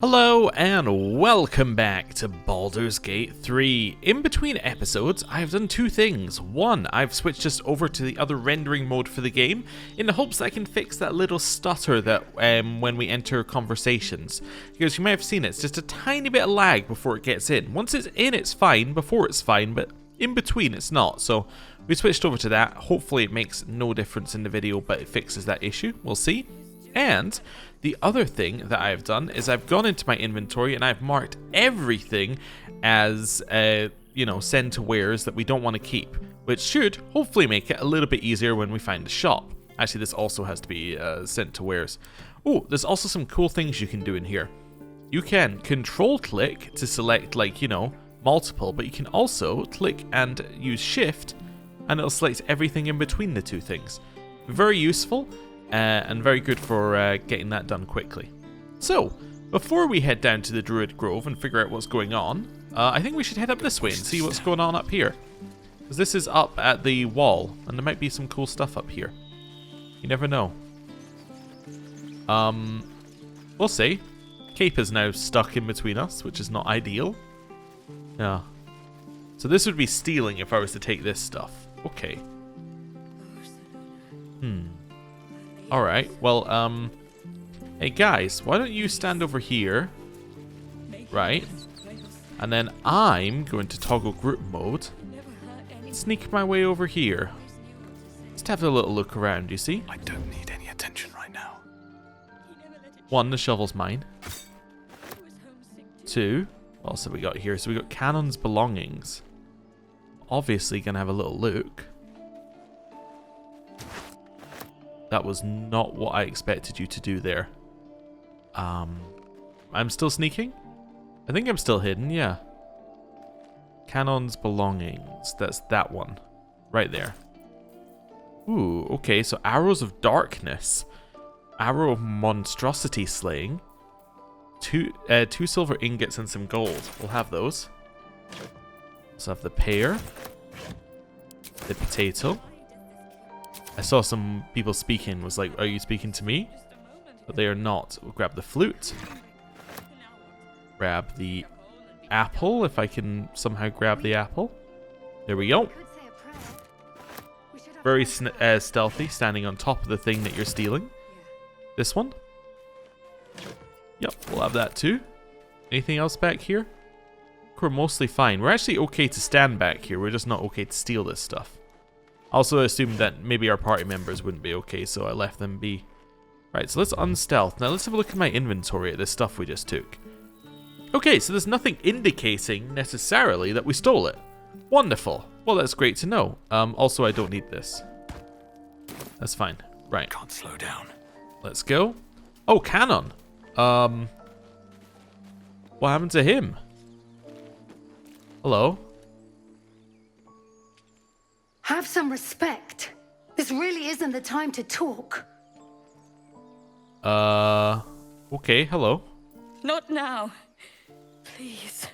Hello and welcome back to Baldur's Gate 3. In between episodes, I've done two things. One, I've switched just over to the other rendering mode for the game in the hopes that I can fix that little stutter that when we enter conversations. Because you may have seen it's just a tiny bit of lag before it gets in. Once it's in, it's fine. Before it's fine, but in between it's not. So we switched over to that. Hopefully it makes no difference in the video, but it fixes that issue. We'll see. And the other thing that I've done is I've gone into my inventory and I've marked everything as, send to wares that we don't want to keep, which should hopefully make it a little bit easier when we find a shop. Actually, this also has to be sent to wares. Oh, there's also some cool things you can do in here. You can control click to select, multiple, but you can also click and use shift and it'll select everything in between the two things. Very useful. And very good for getting that done quickly. So, before we head down to the Druid Grove and figure out what's going on, I think we should head up this way and see what's going on up here. Because this is up at the wall, and there might be some cool stuff up here. You never know. We'll see. Cape is now stuck in between us, which is not ideal. Yeah. So this would be stealing if I was to take this stuff. Okay. Alright, well, hey guys, why don't you stand over here, right, and then I'm going to toggle group mode, sneak my way over here, just have a little look around, you see? I don't need any attention right now. 1, the shovel's mine. 2, what else have we got here? So we got Canon's belongings, obviously gonna have a little look. That was not what I expected you to do there. I'm still sneaking? I think I'm still hidden, yeah. Canon's belongings. That's that one. Right there. Ooh, okay, so arrows of darkness. Arrow of monstrosity slaying. Two silver ingots and some gold. We'll have those. Let's have the pear. The potato. I saw some people speaking, was like, are you speaking to me? But they are not. We'll grab the flute. Grab the apple, if I can somehow grab the apple. There we go. Very stealthy, standing on top of the thing that you're stealing. This one. Yep, we'll have that too. Anything else back here? We're mostly fine. We're actually okay to stand back here. We're just not okay to steal this stuff. Also assumed that maybe our party members wouldn't be okay, so I left them be. Right, so let's unstealth. Now let's have a look at my inventory at this stuff we just took. Okay, so there's nothing indicating necessarily that we stole it. Wonderful. Well, that's great to know. Also, I don't need this. That's fine. Right. Can't slow down. Let's go. Oh, Canon. What happened to him? Hello? Have some respect. This really isn't the time to talk. Okay, hello. Not now. Please.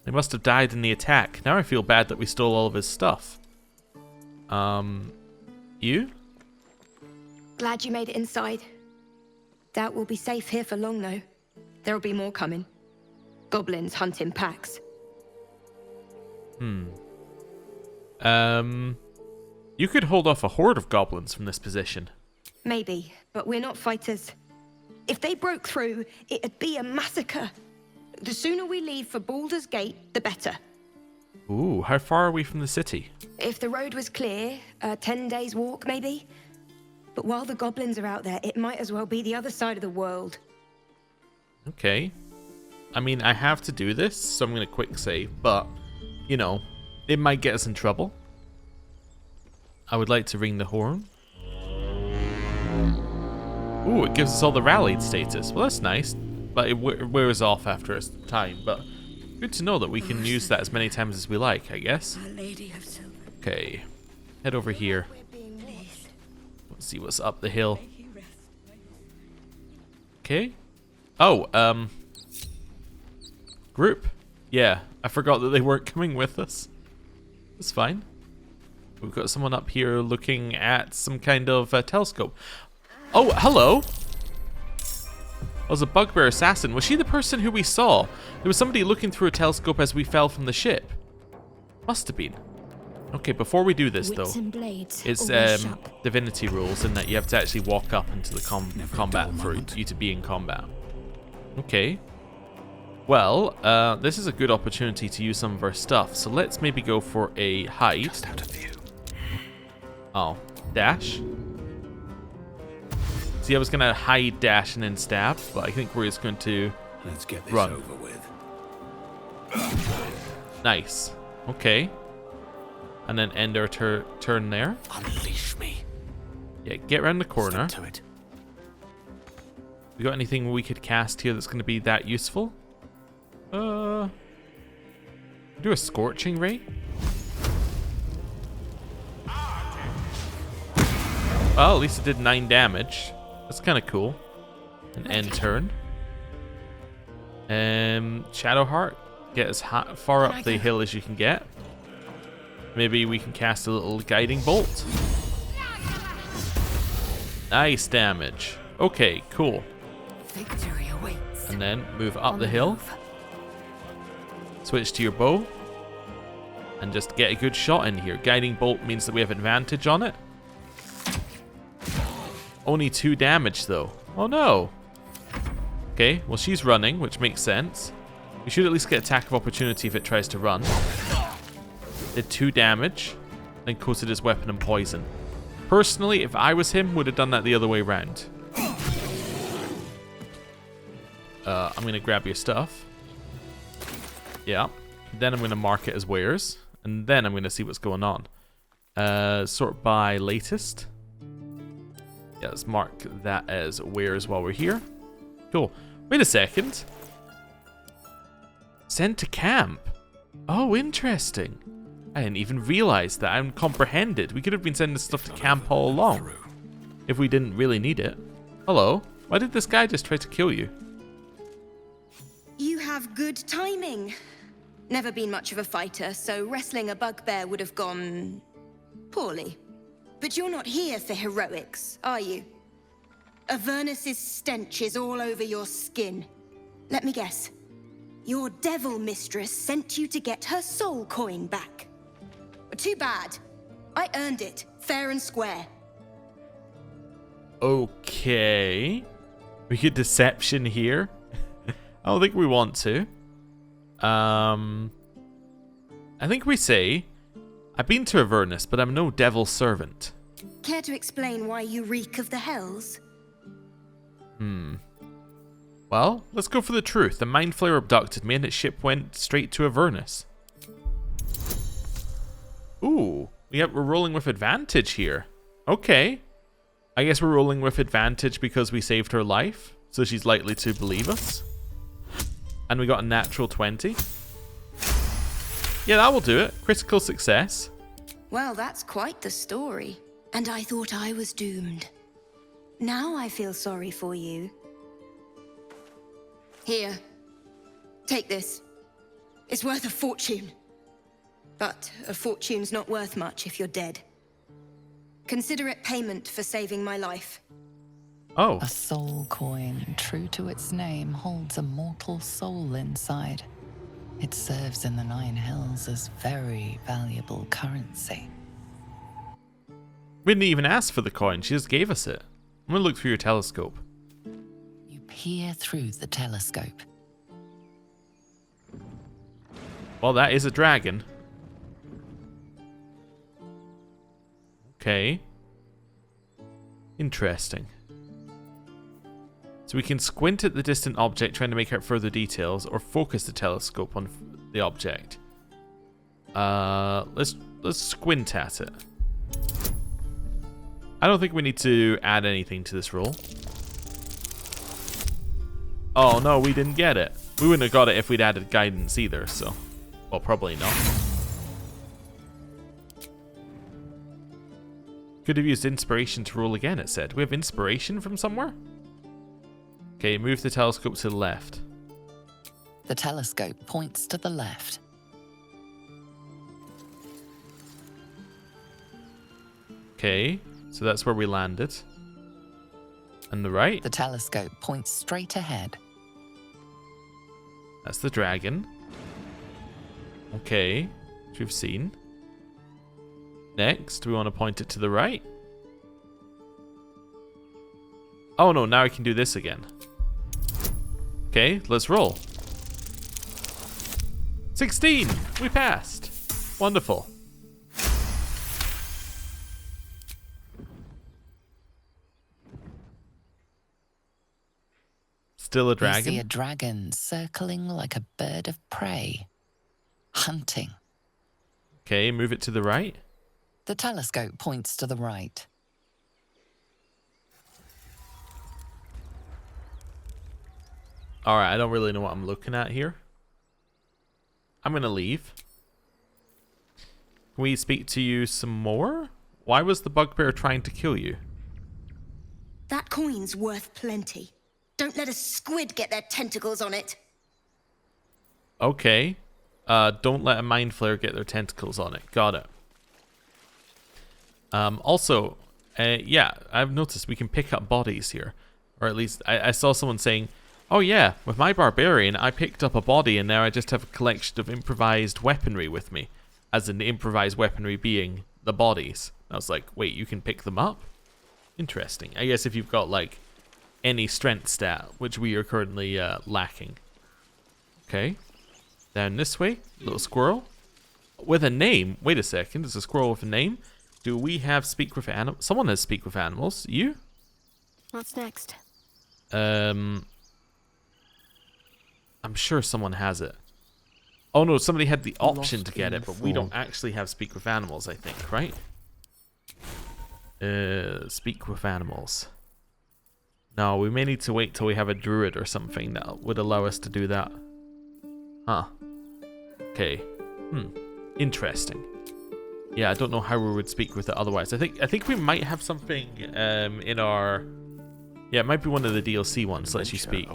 They must have died in the attack. Now I feel bad that we stole all of his stuff. You? Glad you made it inside. Doubt we'll be safe here for long, though. There'll be more coming. Goblins hunting packs. You could hold off a horde of goblins from this position. Maybe, but we're not fighters. If they broke through, it'd be a massacre. The sooner we leave for Baldur's Gate, the better. Ooh, how far are we from the city? If the road was clear, 10 days walk, maybe. But while the goblins are out there, it might as well be the other side of the world. Okay. I mean, I have to do this, so I'm going to quick save, but, it might get us in trouble. I would like to ring the horn. Ooh, it gives us all the rallied status. Well, that's nice, but it wears off after a time. But good to know that we can use that as many times as we like, I guess. Okay, head over here. Let's see what's up the hill. Okay. Oh, group. Yeah, I forgot that they weren't coming with us. That's fine. We've got someone up here looking at some kind of telescope. Oh, hello. was a Bugbear assassin. Was she the person who we saw? There was somebody looking through a telescope as we fell from the ship. Must have been. Okay, before we do this, though, it's Divinity rules in that you have to actually walk up into the combat for you to be in combat. Okay. Well, this is a good opportunity to use some of our stuff, so let's maybe go for a hide. Just out of view. Oh, dash. See, I was going to hide, dash, and then stab, but I think we're just going to Let's get this run. over with. Nice. Okay. And then end our turn there. Unleash me. Yeah, get around the corner. Step to it. We got anything we could cast here that's going to be that useful? Do a Scorching Ray? Well, at least it did 9 damage. That's kind of cool. An end turn. Shadowheart. Get as far up the hill as you can get. Maybe we can cast a little Guiding Bolt. Nice damage. Okay, cool. Victory awaits. And then move up the hill. Switch to your bow. And just get a good shot in here. Guiding Bolt means that we have advantage on it. Only 2 damage though. Oh no. Okay, well she's running, which makes sense. We should at least get attack of opportunity if it tries to run. Did 2 damage. Then coated his weapon in poison. Personally, if I was him, would have done that the other way around. I'm going to grab your stuff. Yeah. Then I'm going to mark it as wares. And then I'm going to see what's going on. Sort by latest. Yeah, let's mark that as wares while we're here. Cool. Wait a second. Sent to camp. Oh, interesting. I didn't even realize that. I uncomprehended. We could have been sending stuff to camp all along. If we didn't really need it. Hello. Why did this guy just try to kill you? You have good timing. Never been much of a fighter, so wrestling a bugbear would have gone poorly. But you're not here for heroics, are you? Avernus's stench is all over your skin. Let me guess. Your devil mistress sent you to get her soul coin back. Too bad. I earned it, fair and square. Okay. We get deception here. I don't think we want to. I think we say, I've been to Avernus, but I'm no devil's servant. Care to explain why you reek of the hells? Well, let's go for the truth. The Mind Flayer abducted me and its ship went straight to Avernus. Ooh, we're rolling with advantage here. Okay. I guess we're rolling with advantage because we saved her life, so she's likely to believe us. And we got a natural 20. Yeah, that will do it. Critical success. Well, that's quite the story. And I thought I was doomed. Now I feel sorry for you. Here. Take this. It's worth a fortune. But a fortune's not worth much if you're dead. Consider it payment for saving my life. Oh. A soul coin, true to its name, holds a mortal soul inside. It serves in the Nine Hells as very valuable currency. We didn't even ask for the coin. She just gave us it. I'm going to look through your telescope. You peer through the telescope. Well, that is a dragon. Okay. Interesting. So we can squint at the distant object trying to make out further details, or focus the telescope on the object. Let's squint at it. I don't think we need to add anything to this roll. Oh no, we didn't get it. We wouldn't have got it if we'd added guidance either, so... Well, probably not. Could have used inspiration to roll again, it said. We have inspiration from somewhere? Okay, move the telescope to the left. The telescope points to the left. Okay, so that's where we landed. And the right? The telescope points straight ahead. That's the dragon. Okay, which we've seen. Next, we want to point it to the right. Oh no, now I can do this again. Okay, let's roll. 16! We passed! Wonderful. Still a dragon? You see a dragon circling like a bird of prey. Hunting. Okay, move it to the right. The telescope points to the right. Alright, I don't really know what I'm looking at here. I'm gonna leave. Can we speak to you some more? Why was the Bugbear trying to kill you? That coin's worth plenty. Don't let a squid get their tentacles on it. Okay. Don't let a Mind Flayer get their tentacles on it. Got it. Also, yeah, I've noticed we can pick up bodies here. Or at least, I saw someone saying, oh yeah, with my barbarian, I picked up a body and now I just have a collection of improvised weaponry with me. As in the improvised weaponry being the bodies. I was like, wait, you can pick them up? Interesting. I guess if you've got, like, any strength stat, which we are currently lacking. Okay. Down this way, little squirrel. With a name. Wait a second, there's a squirrel with a name. Do we have speak with animals? Someone has speak with animals. You? What's next? I'm sure someone has it. Oh no, somebody had the option to get it, but we don't actually have speak with animals, I think, right? Speak with animals. No, we may need to wait till we have a druid or something that would allow us to do that. Huh. Okay. Interesting. Yeah, I don't know how we would speak with it otherwise. I think we might have something in our... Yeah, it might be one of the DLC ones that lets you speak.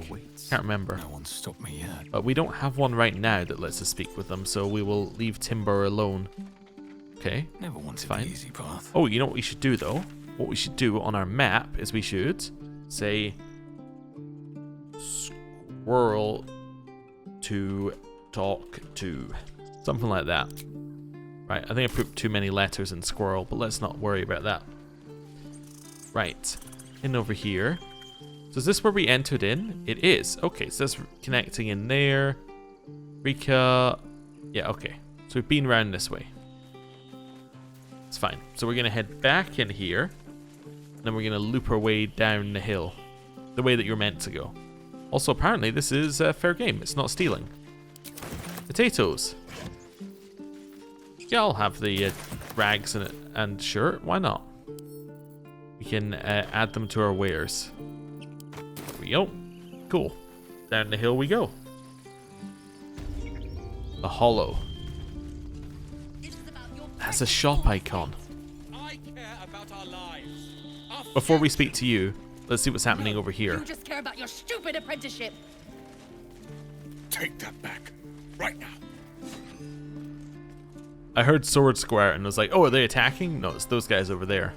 Can't remember. No one's stopped me yet. But we don't have one right now that lets us speak with them, so we will leave Timber alone. Okay. Never wanted fine. the easy path. Oh, you know what we should do though? What we should do on our map is we should say squirrel to talk to. Something like that. Right, I think I put too many letters in squirrel, but let's not worry about that. Right. In over here. So is this where we entered in? It is. Okay, so that's connecting in there. Rika. Yeah, okay. So we've been around this way. It's fine. So we're going to head back in here. And then we're going to loop our way down the hill. The way that you're meant to go. Also, apparently this is a fair game. It's not stealing. Potatoes. Yeah, I'll have the rags and shirt. Why not? We can add them to our wares. There we go. Cool. Down the hill we go. The Hollow. That's a shop icon. Before we speak to you, let's see what's happening over here. You just care about your stupid apprenticeship. Take that back. Right now. I heard sword square and was like, oh, are they attacking? No, it's those guys over there.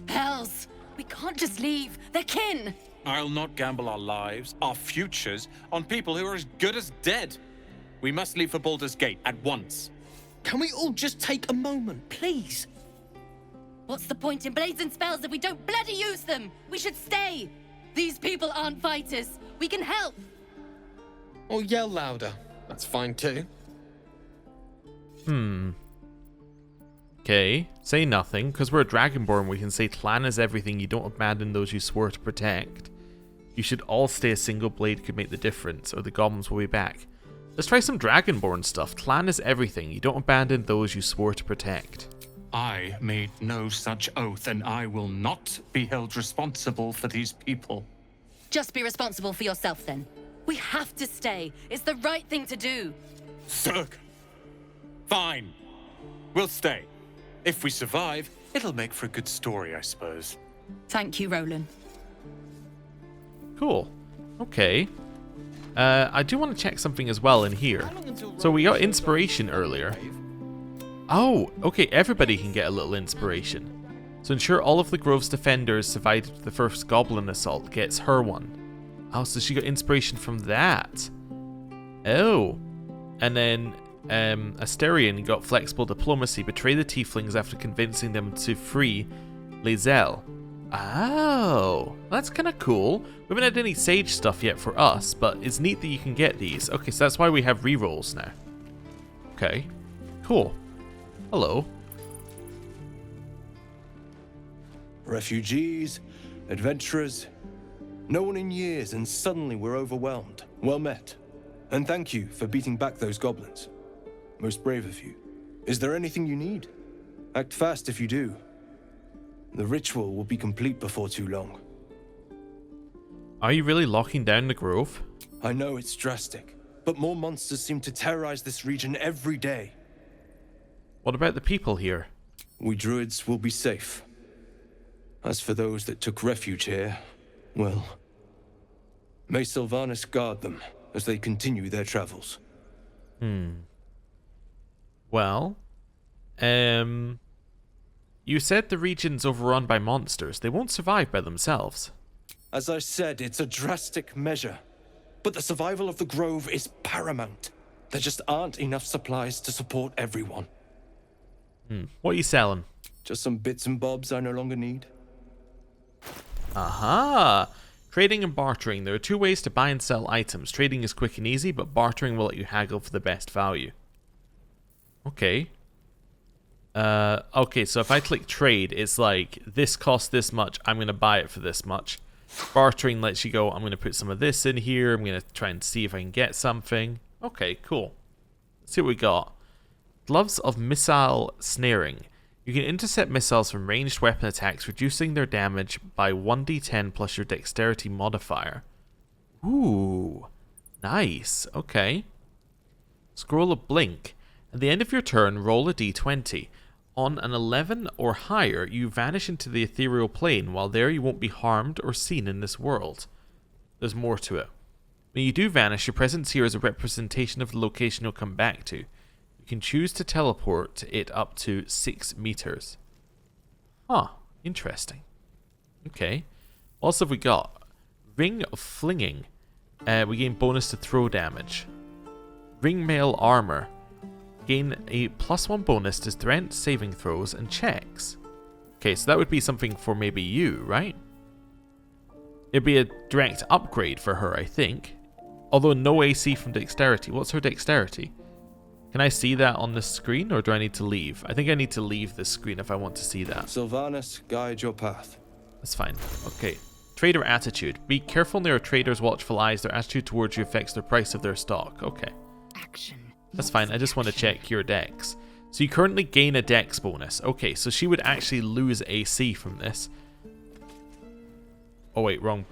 Hells, we can't just leave. They're kin. I'll not gamble our lives, our futures, on people who are as good as dead. We must leave for Baldur's Gate at once. Can we all just take a moment, please? What's the point in blades and spells if we don't bloody use them? We should stay. These people aren't fighters. We can help. Or yell louder. That's fine too. Okay, say nothing, because we're Dragonborn, we can say clan is everything, you don't abandon those you swore to protect. You should all stay, a single blade could make the difference, or the goblins will be back. Let's try some Dragonborn stuff. Clan is everything, you don't abandon those you swore to protect. I made no such oath, and I will not be held responsible for these people. Just be responsible for yourself then. We have to stay. It's the right thing to do. Zerg. Fine. We'll stay. If we survive, it'll make for a good story, I suppose. Thank you, Roland. Cool. Okay. I do want to check something as well in here. So we got inspiration earlier. Oh, okay, everybody can get a little inspiration. So ensure all of the Grove's defenders survived the first Goblin assault gets her one. Oh, so she got inspiration from that. Oh. And then Asterion got flexible diplomacy, betray the tieflings after convincing them to free Lae'zel. Oh, that's kind of cool. We haven't had any sage stuff yet for us, but it's neat that you can get these. Okay, so that's why we have rerolls now. Okay, cool. Hello. Refugees, adventurers, no one in years, and suddenly we're overwhelmed. Well met. And thank you for beating back those goblins. Most brave of you. Is there anything you need? Act fast if you do. The ritual will be complete before too long. Are you really locking down the Grove? I know it's drastic, but more monsters seem to terrorize this region every day. What about the people here? We druids will be safe. As for those that took refuge here, well, may Sylvanas guard them as they continue their travels. Well, you said the region's overrun by monsters. They won't survive by themselves. As I said, it's a drastic measure. But the survival of the Grove is paramount. There just aren't enough supplies to support everyone. What are you selling? Just some bits and bobs I no longer need. Aha! Trading and bartering. There are two ways to buy and sell items. Trading is quick and easy, but bartering will let you haggle for the best value. Okay. Okay, so if I click trade, it's like, this costs this much, I'm going to buy it for this much. Bartering lets you go, I'm going to put some of this in here, I'm going to try and see if I can get something. Okay, cool. Let's see what we got. Gloves of Missile Snaring. You can intercept missiles from ranged weapon attacks, reducing their damage by 1d10 plus your dexterity modifier. Ooh, nice. Okay. Scroll of Blink. At the end of your turn, roll a d20. On an 11 or higher, you vanish into the ethereal plane. While there, you won't be harmed or seen in this world. There's more to it. When you do vanish, your presence here is a representation of the location you'll come back to. You can choose to teleport it up to 6 meters. Huh, interesting. Okay. What else have we got? Ring of Flinging. We gain bonus to throw damage. Ringmail Armor. Gain a +1 bonus to strength saving throws and checks. Okay, so that would be something for maybe you, right? It'd be a direct upgrade for her, I think. Although no AC from dexterity. What's her dexterity? Can I see that on the screen, or do I need to leave? I think I need to leave the screen if I want to see that. Sylvanas, guide your path. That's fine. Okay. Trader attitude. Be careful near a trader's watchful eyes. Their attitude towards you affects the price of their stock. Okay. Action. That's fine. I just want to check your dex. So you currently gain a dex bonus. Okay, so she would actually lose AC from this. Oh wait, wrong.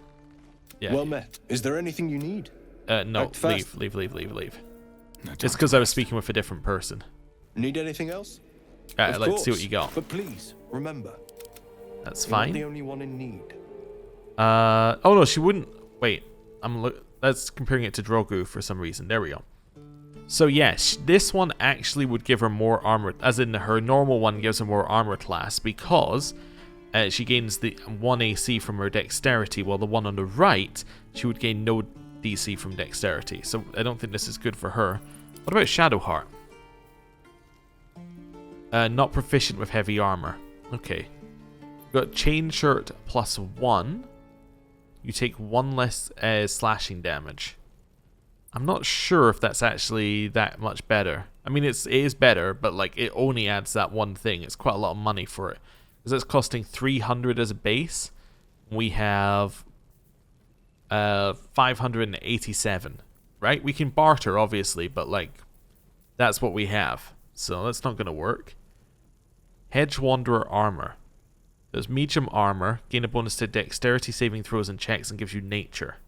Yeah. Well met. Is there anything you need? No. Leave. It's because I was speaking with a different person. Need anything else? Alright, let's see what you got. But please, remember. That's You're fine. not the only one in need. Oh no, she wouldn't. Wait, that's comparing it to Drogu for some reason. There we go. So yes, this one actually would give her more armor, as in her normal one gives her more armor class, because she gains the 1 AC from her dexterity, while the one on the right, she would gain no DC from dexterity. So I don't think this is good for her. What about Shadowheart? Not proficient with heavy armor. Okay. We've got Chain Shirt +1. You take 1 less slashing damage. I'm not sure if that's actually that much better. I mean, it is better, but like it only adds that one thing. It's quite a lot of money for it. Because it's costing 300 as a base. We have 587, right? We can barter, obviously, but like that's what we have. So that's not going to work. Hedge Wanderer Armor. There's medium armor. Gain a bonus to dexterity saving throws and checks and gives you nature.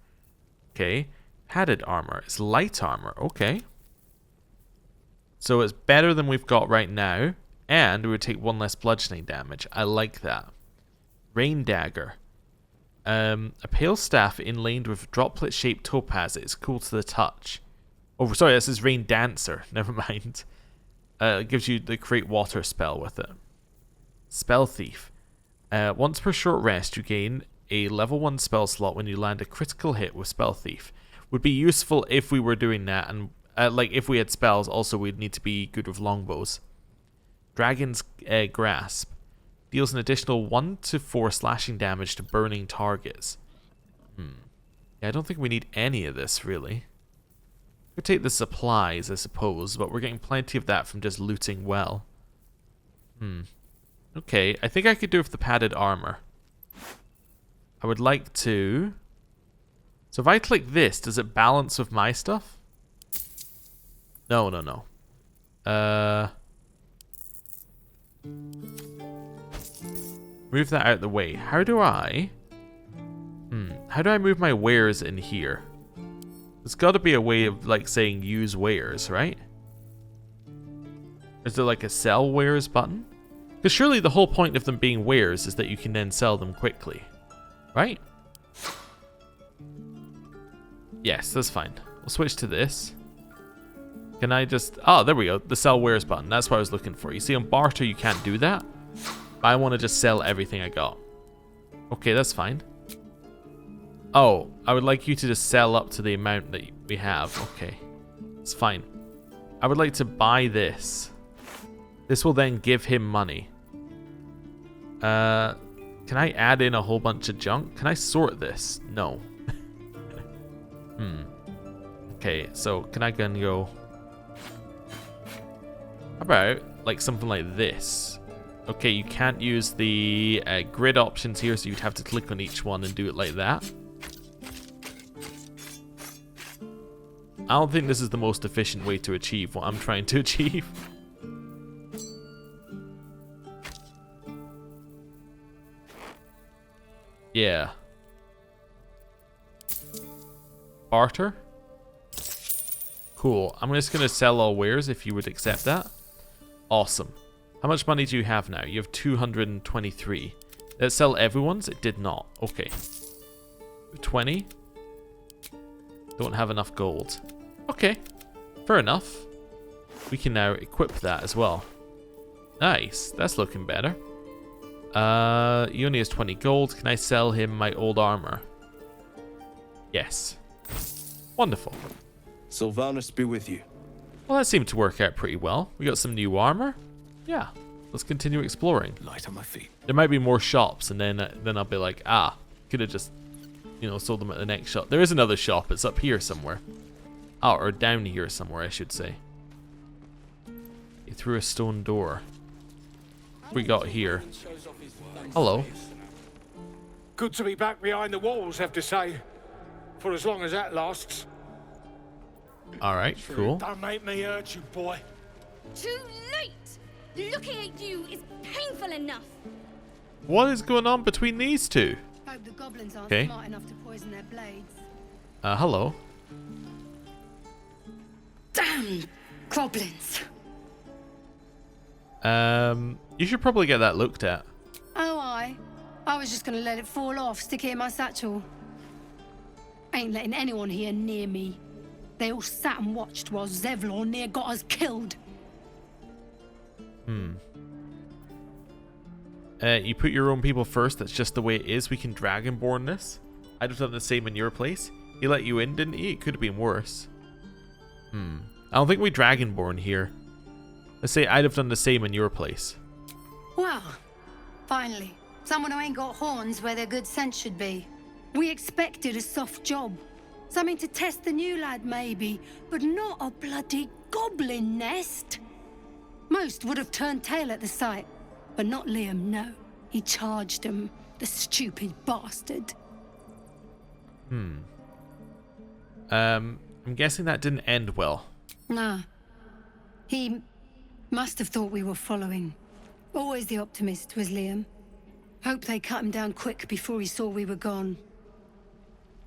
Okay. Padded armor. It's light armor. Okay. So it's better than we've got right now. And we would take 1 less bludgeoning damage. I like that. Rain Dagger. A pale staff inlaid with droplet-shaped topaz. It's cool to the touch. Oh, sorry, this is Rain Dancer. Never mind. It gives you the create water spell with it. Spell Thief. Once per short rest, you gain a level 1 spell slot when you land a critical hit with Spell Thief. Would be useful if we were doing that, and like if we had spells, also we'd need to be good with longbows. Dragon's Grasp deals an additional 1 to 4 slashing damage to burning targets. Yeah, I don't think we need any of this, really. Could take the supplies, I suppose, but we're getting plenty of that from just looting well. Okay, I think I could do with the padded armor. I would like to... So if I click this, does it balance with my stuff? No. Move that out of the way. How do I... How do I move my wares in here? There's got to be a way of, like, saying use wares, right? Is there, like, a sell wares button? Because surely the whole point of them being wares is that you can then sell them quickly. Right? Yes, that's fine. We'll switch to this. Can I just... Oh, there we go. The sell wares button. That's what I was looking for. You see, on barter, you can't do that. But I want to just sell everything I got. Okay, that's fine. Oh, I would like you to just sell up to the amount that we have. Okay, it's fine. I would like to buy this. This will then give him money. Can I add in a whole bunch of junk? Can I sort this? No. Okay, so can I go... How about like something like this? Okay, you can't use the grid options here, so you'd have to click on each one and do it like that. I don't think this is the most efficient way to achieve what I'm trying to achieve. Yeah. Barter? Cool. I'm just going to sell all wares if you would accept that. Awesome. How much money do you have now? You have 223. Did it sell everyone's? It did not. Okay. 20. Don't have enough gold. Okay. Fair enough. We can now equip that as well. Nice. That's looking better. He only has 20 gold. Can I sell him my old armor? Yes. Wonderful. Sylvanus be with you. Well, that seemed to work out pretty well. We got some new armor. Yeah. Let's continue exploring. Light on my feet. There might be more shops, and then I'll be like, could have just, sold them at the next shop. There is another shop. It's up here somewhere. Oh, or down here somewhere, I should say. Through a stone door. What we got here? Hello. Good to be back behind the walls, have to say. For as long as that lasts. Alright, cool. Don't make me hurt you, boy. Too late! Looking at you is painful enough. What is going on between these two? Hope the goblins aren't Okay. smart enough to poison their blades. Hello. Damn goblins! You should probably get that looked at. Oh, I was just gonna let it fall off, stick it in my satchel. Ain't letting anyone here near me. They all sat and watched while Zevlor near got us killed. You put your own people first. That's just the way it is. We can dragonborn this. I'd have done the same in your place. He let you in, didn't he? It could have been worse. I don't think we dragonborn here. Let's say I'd have done the same in your place. Well, finally. Someone who ain't got horns where their good sense should be. We expected a soft job. Something to test the new lad, maybe. But not a bloody goblin nest. Most would have turned tail at the sight. But not Liam, no. He charged him, the stupid bastard. I'm guessing that didn't end well. Nah. He must have thought we were following. Always the optimist was Liam. Hope they cut him down quick before he saw we were gone.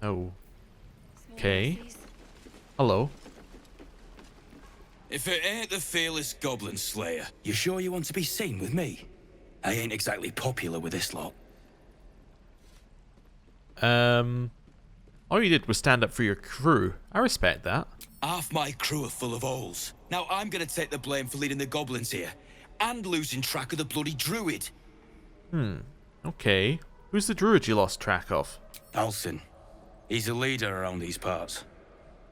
Oh. Okay. Hello. If it ain't the fearless Goblin Slayer, you sure you want to be seen with me? I ain't exactly popular with this lot. All you did was stand up for your crew. I respect that. Half my crew are full of holes. Now I'm gonna take the blame for leading the goblins here, and losing track of the bloody Druid. Okay. Who's the druid you lost track of? Alcin. He's a leader around these parts.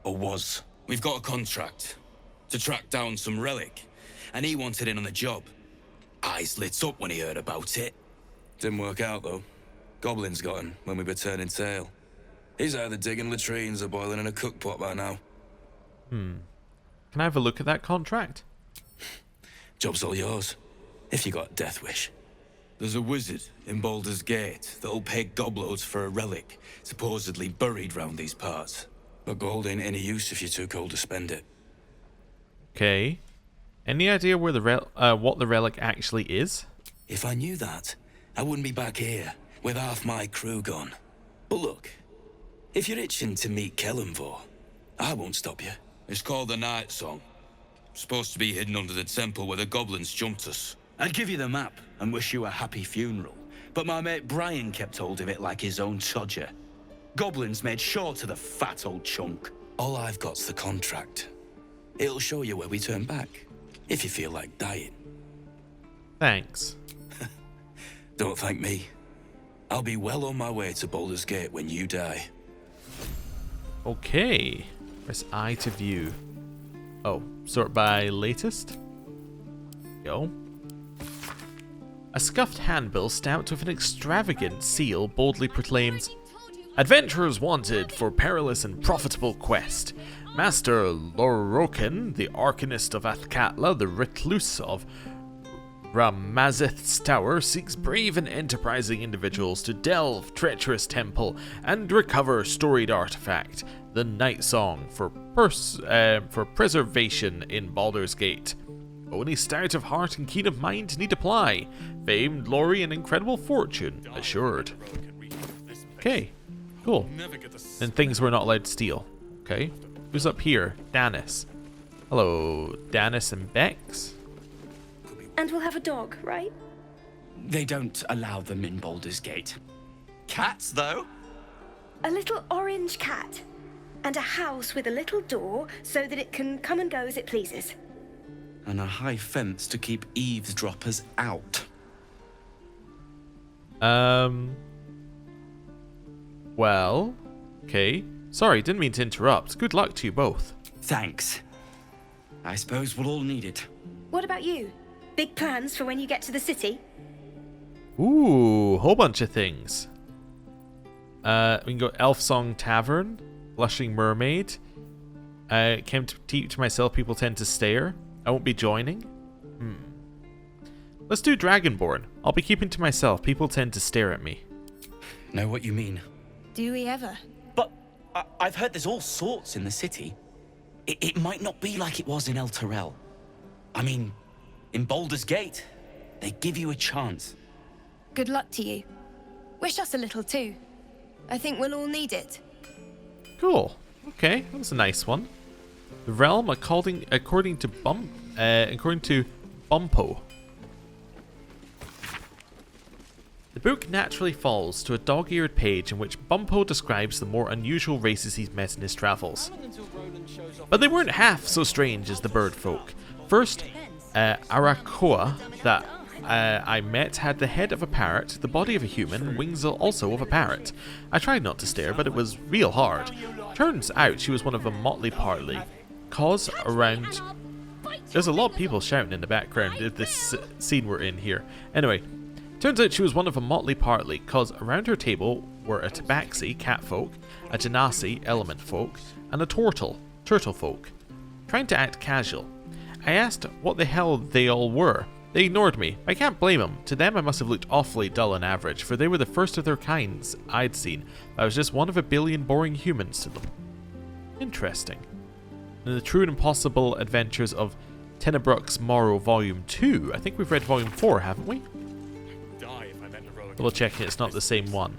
Or was. We've got a contract to track down some relic, and he wanted in on the job. Eyes lit up when he heard about it. Didn't work out, though. Goblins got him when we were turning tail. He's either digging latrines or boiling in a cookpot by now. Can I have a look at that contract? Job's all yours, if you got a death wish. There's a wizard in Baldur's Gate that'll pay gobloads for a relic, supposedly buried round these parts. But gold ain't any use if you're too cold to spend it. Okay. Any idea where the what the relic actually is? If I knew that, I wouldn't be back here, with half my crew gone. But look, if you're itching to meet Kellenvor, I won't stop you. It's called the Night Song. Supposed to be hidden under the temple where the goblins jumped us. I'd give you the map and wish you a happy funeral, but my mate Brian kept hold of it like his own todger. Goblins made sure to the fat old chunk. All I've got's the contract. It'll show you where we turn back, if you feel like dying. Thanks. Don't thank me. I'll be well on my way to Baldur's Gate when you die. Okay. Press I to view. Oh, sort by latest? Go. A scuffed handbill stamped with an extravagant seal boldly proclaims, "Adventurers wanted for perilous and profitable quest. Master Lorokin, the Arcanist of Athkatla, the Recluse of Ramazith's Tower, seeks brave and enterprising individuals to delve treacherous temple and recover storied artifact, the Night Song, for preservation in Baldur's Gate. Only stout of heart and keen of mind need apply. Fame, glory, and incredible fortune assured." Okay, cool. And things we're not allowed to steal. Okay, who's up here? Danis. Hello, Danis and Bex. And we'll have a dog, right? They don't allow them in Baldur's Gate. Cats, though? A little orange cat. And a house with a little door so that it can come and go as it pleases. And a high fence to keep eavesdroppers out. Well, okay. Sorry, didn't mean to interrupt. Good luck to you both. Thanks. I suppose we'll all need it. What about you? Big plans for when you get to the city? Ooh, whole bunch of things. We can go Elf Song Tavern, Blushing Mermaid. Came to teach myself people tend to stare. I won't be joining. Let's do Dragonborn. I'll be keeping to myself. People tend to stare at me. Know what you mean. Do we ever? But I've heard there's all sorts in the city. It might not be like it was in El Terrell. I mean, in Baldur's Gate, they give you a chance. Good luck to you. Wish us a little too. I think we'll all need it. Cool. Okay, that was a nice one. The realm, according to Bumpo. The book naturally falls to a dog-eared page in which Bumpo describes the more unusual races he's met in his travels. But they weren't half so strange as the bird folk. First, Arakoa, that I met, had the head of a parrot, the body of a human, wings also of a parrot. I tried not to stare, but it was real hard. Turns out she was one of a motley party, cause around... There's a lot of people shouting in the background if this scene we're in here. Anyway, turns out she was one of a motley party, cause around her table were a tabaxi, catfolk, a genasi, element folk, and a turtle folk, trying to act casual. I asked what the hell they all were. They ignored me. I can't blame them. To them I must have looked awfully dull and average, for they were the first of their kinds I'd seen. I was just one of a billion boring humans to them. Interesting. And the True and Impossible Adventures of Tenebrux Morrow Volume 2. I think we've read Volume 4, haven't we? Double checking it's not the same one.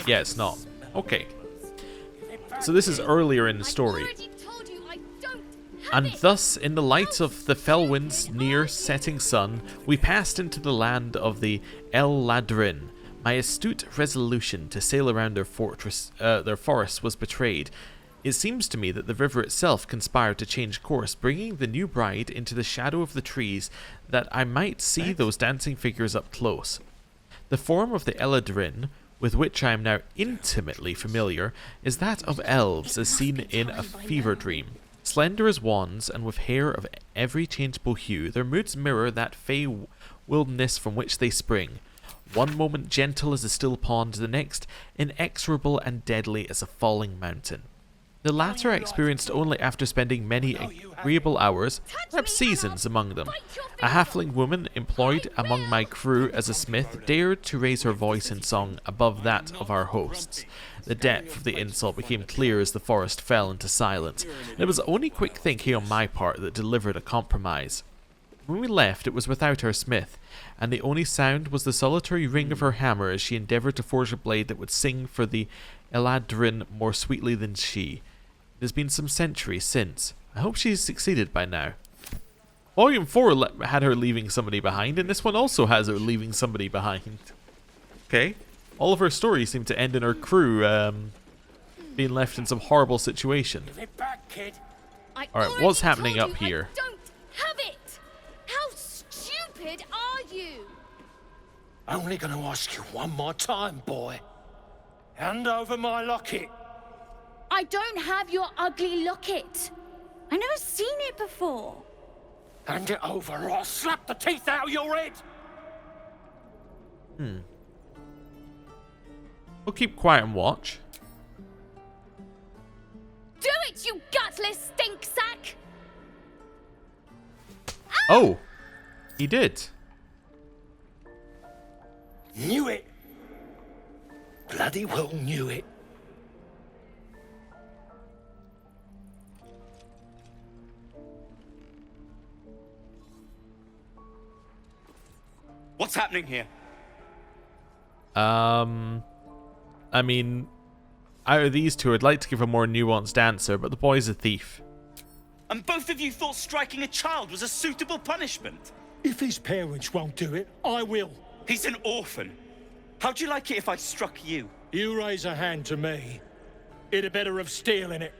Yeah, it's not. Okay. So this is earlier in the story. And thus, in the light of the Felwind's near setting sun, we passed into the land of the El Ladrin. My astute resolution to sail around their forest was betrayed. It seems to me that the river itself conspired to change course, bringing the new bride into the shadow of the trees, that I might see those dancing figures up close. The form of the Eladrin, with which I am now intimately familiar, is that of elves as seen in a fever dream. Slender as wands and with hair of every changeable hue, their moods mirror that fey wilderness from which they spring. One moment gentle as a still pond, the next inexorable and deadly as a falling mountain. The latter I experienced only after spending many agreeable hours, perhaps seasons, among them. A halfling woman employed among my crew as a smith dared to raise her voice in song above that of our hosts. The depth of the insult became clear as the forest fell into silence, and it was only quick thinking on my part that delivered a compromise. When we left, it was without our smith, and the only sound was the solitary ring of her hammer as she endeavoured to forge a blade that would sing for the Eladrin more sweetly than she. It has been some centuries since. I hope she's succeeded by now. Volume 4 had her leaving somebody behind, and this one also has her leaving somebody behind. Okay. All of her stories seem to end in her crew being left in some horrible situation. Alright, what's happening up here? I don't have it! How stupid are you? Only gonna ask you one more time, boy. Hand over my locket. I don't have your ugly locket. I've never seen it before. Hand it over or I'll slap the teeth out of your head. We'll keep quiet and watch. Do it, you gutless stink sack! Oh! He did. Knew it. Bloody well knew it. What's happening here? I mean, out of these two, I'd like to give a more nuanced answer, but the boy's a thief. And both of you thought striking a child was a suitable punishment? If his parents won't do it, I will. He's an orphan. How'd you like it if I struck you? You raise a hand to me, it'd have better have steel in it.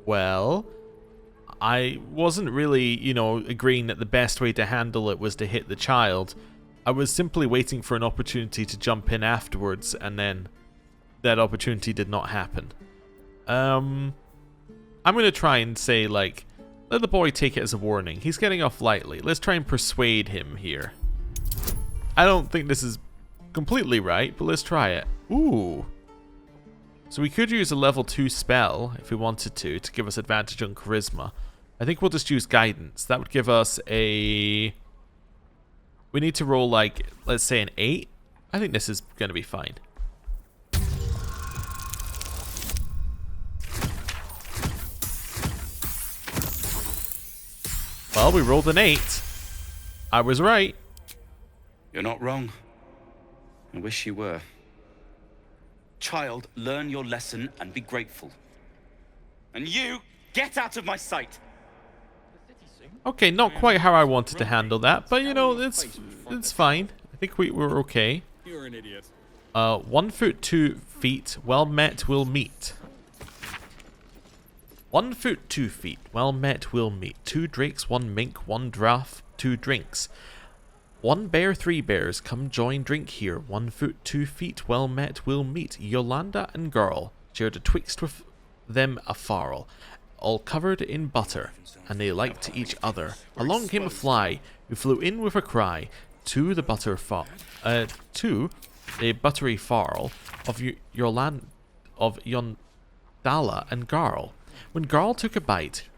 Well, I wasn't really, agreeing that the best way to handle it was to hit the child. I was simply waiting for an opportunity to jump in afterwards, and then that opportunity did not happen. I'm going to try and say, let the boy take it as a warning. He's getting off lightly. Let's try and persuade him here. I don't think this is completely right, but let's try it. Ooh. So we could use a level 2 spell, if we wanted to give us advantage on charisma. I think we'll just use guidance. That would give us a... We need to roll, let's say an 8. I think this is going to be fine. Well, we rolled an 8. I was right. You're not wrong. I wish you were. Child, learn your lesson and be grateful. And you, get out of my sight! Okay, not quite how I wanted to handle that, but it's fine. I think we're okay. You're an idiot. 1 foot 2 feet, well met, will meet. 1 foot 2 feet, well met, will meet. 2 drakes, 1 mink, 1 draft, 2 drinks. 1 bear, 3 bears, come join drink here. 1 foot 2 feet, well met, will meet. Yolanda and girl shared atwixt with them a farl, all covered in butter, and they liked each other. Along came a fly, who flew in with a cry to the buttery farl of Yondala and Garl. When Garl took a bite,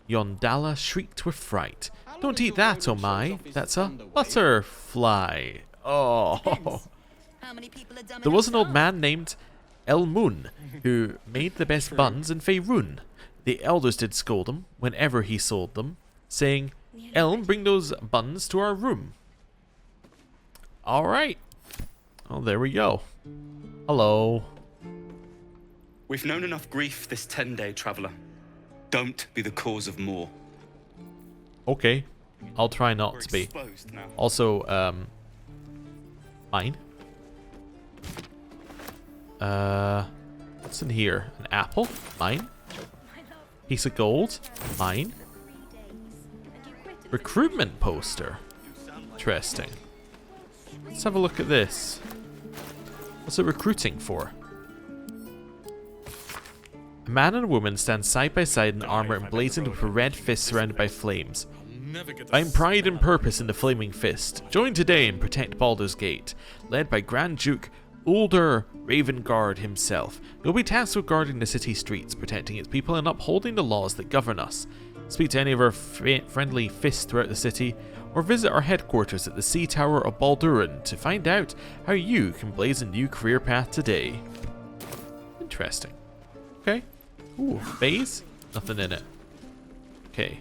Yondala shrieked with fright. Don't eat that, oh my, that's a butterfly. Oh. There was an old man named Elmun, who made the best buns in Faerun. The elders did scold him whenever he sold them, saying, Elm, bring those buns to our room. Alright. Oh, there we go. Hello. We've known enough grief this 10-day traveler. Don't be the cause of more. Okay. I'll try not to be. Also, mine. What's in here? An apple? Mine. Piece of gold? Mine. Recruitment poster. Interesting. Let's have a look at this. What's it recruiting for? A man and a woman stand side by side in armor emblazoned with a red fist surrounded by flames. Find pride and purpose in the flaming fist. Join today and protect Baldur's Gate. Led by Grand Duke Uldur Ravengard himself. You'll be tasked with guarding the city streets, protecting its people and upholding the laws that govern us. Speak to any of our friendly fists throughout the city, or visit our headquarters at the Sea Tower of Baldur to find out how you can blaze a new career path today. Interesting. Okay. Ooh, base? Nothing in it. Okay.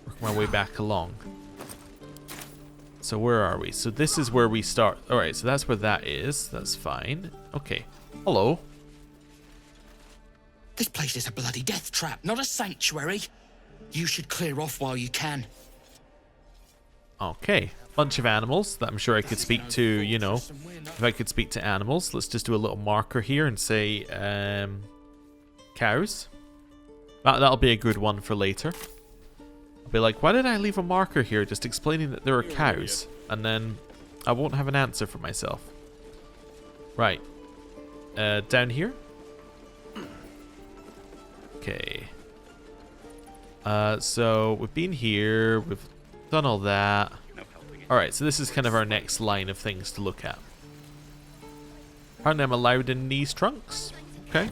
Work my way back along. So where are we? So this is where we start. Alright, so that's where that is. That's fine. Okay. Hello. This place is a bloody death trap, not a sanctuary. You should clear off while you can. Okay. Bunch of animals that I'm sure I could speak to, you know. If I could speak to animals, let's just do a little marker here and say, cows. That'll be a good one for later. I'll be like, why did I leave a marker here just explaining that there are cows? And then I won't have an answer for myself. Right. Down here? Okay. So we've been here, we've done all that. Alright, so this is kind of our next line of things to look at. Apparently I'm allowed in these trunks. Okay.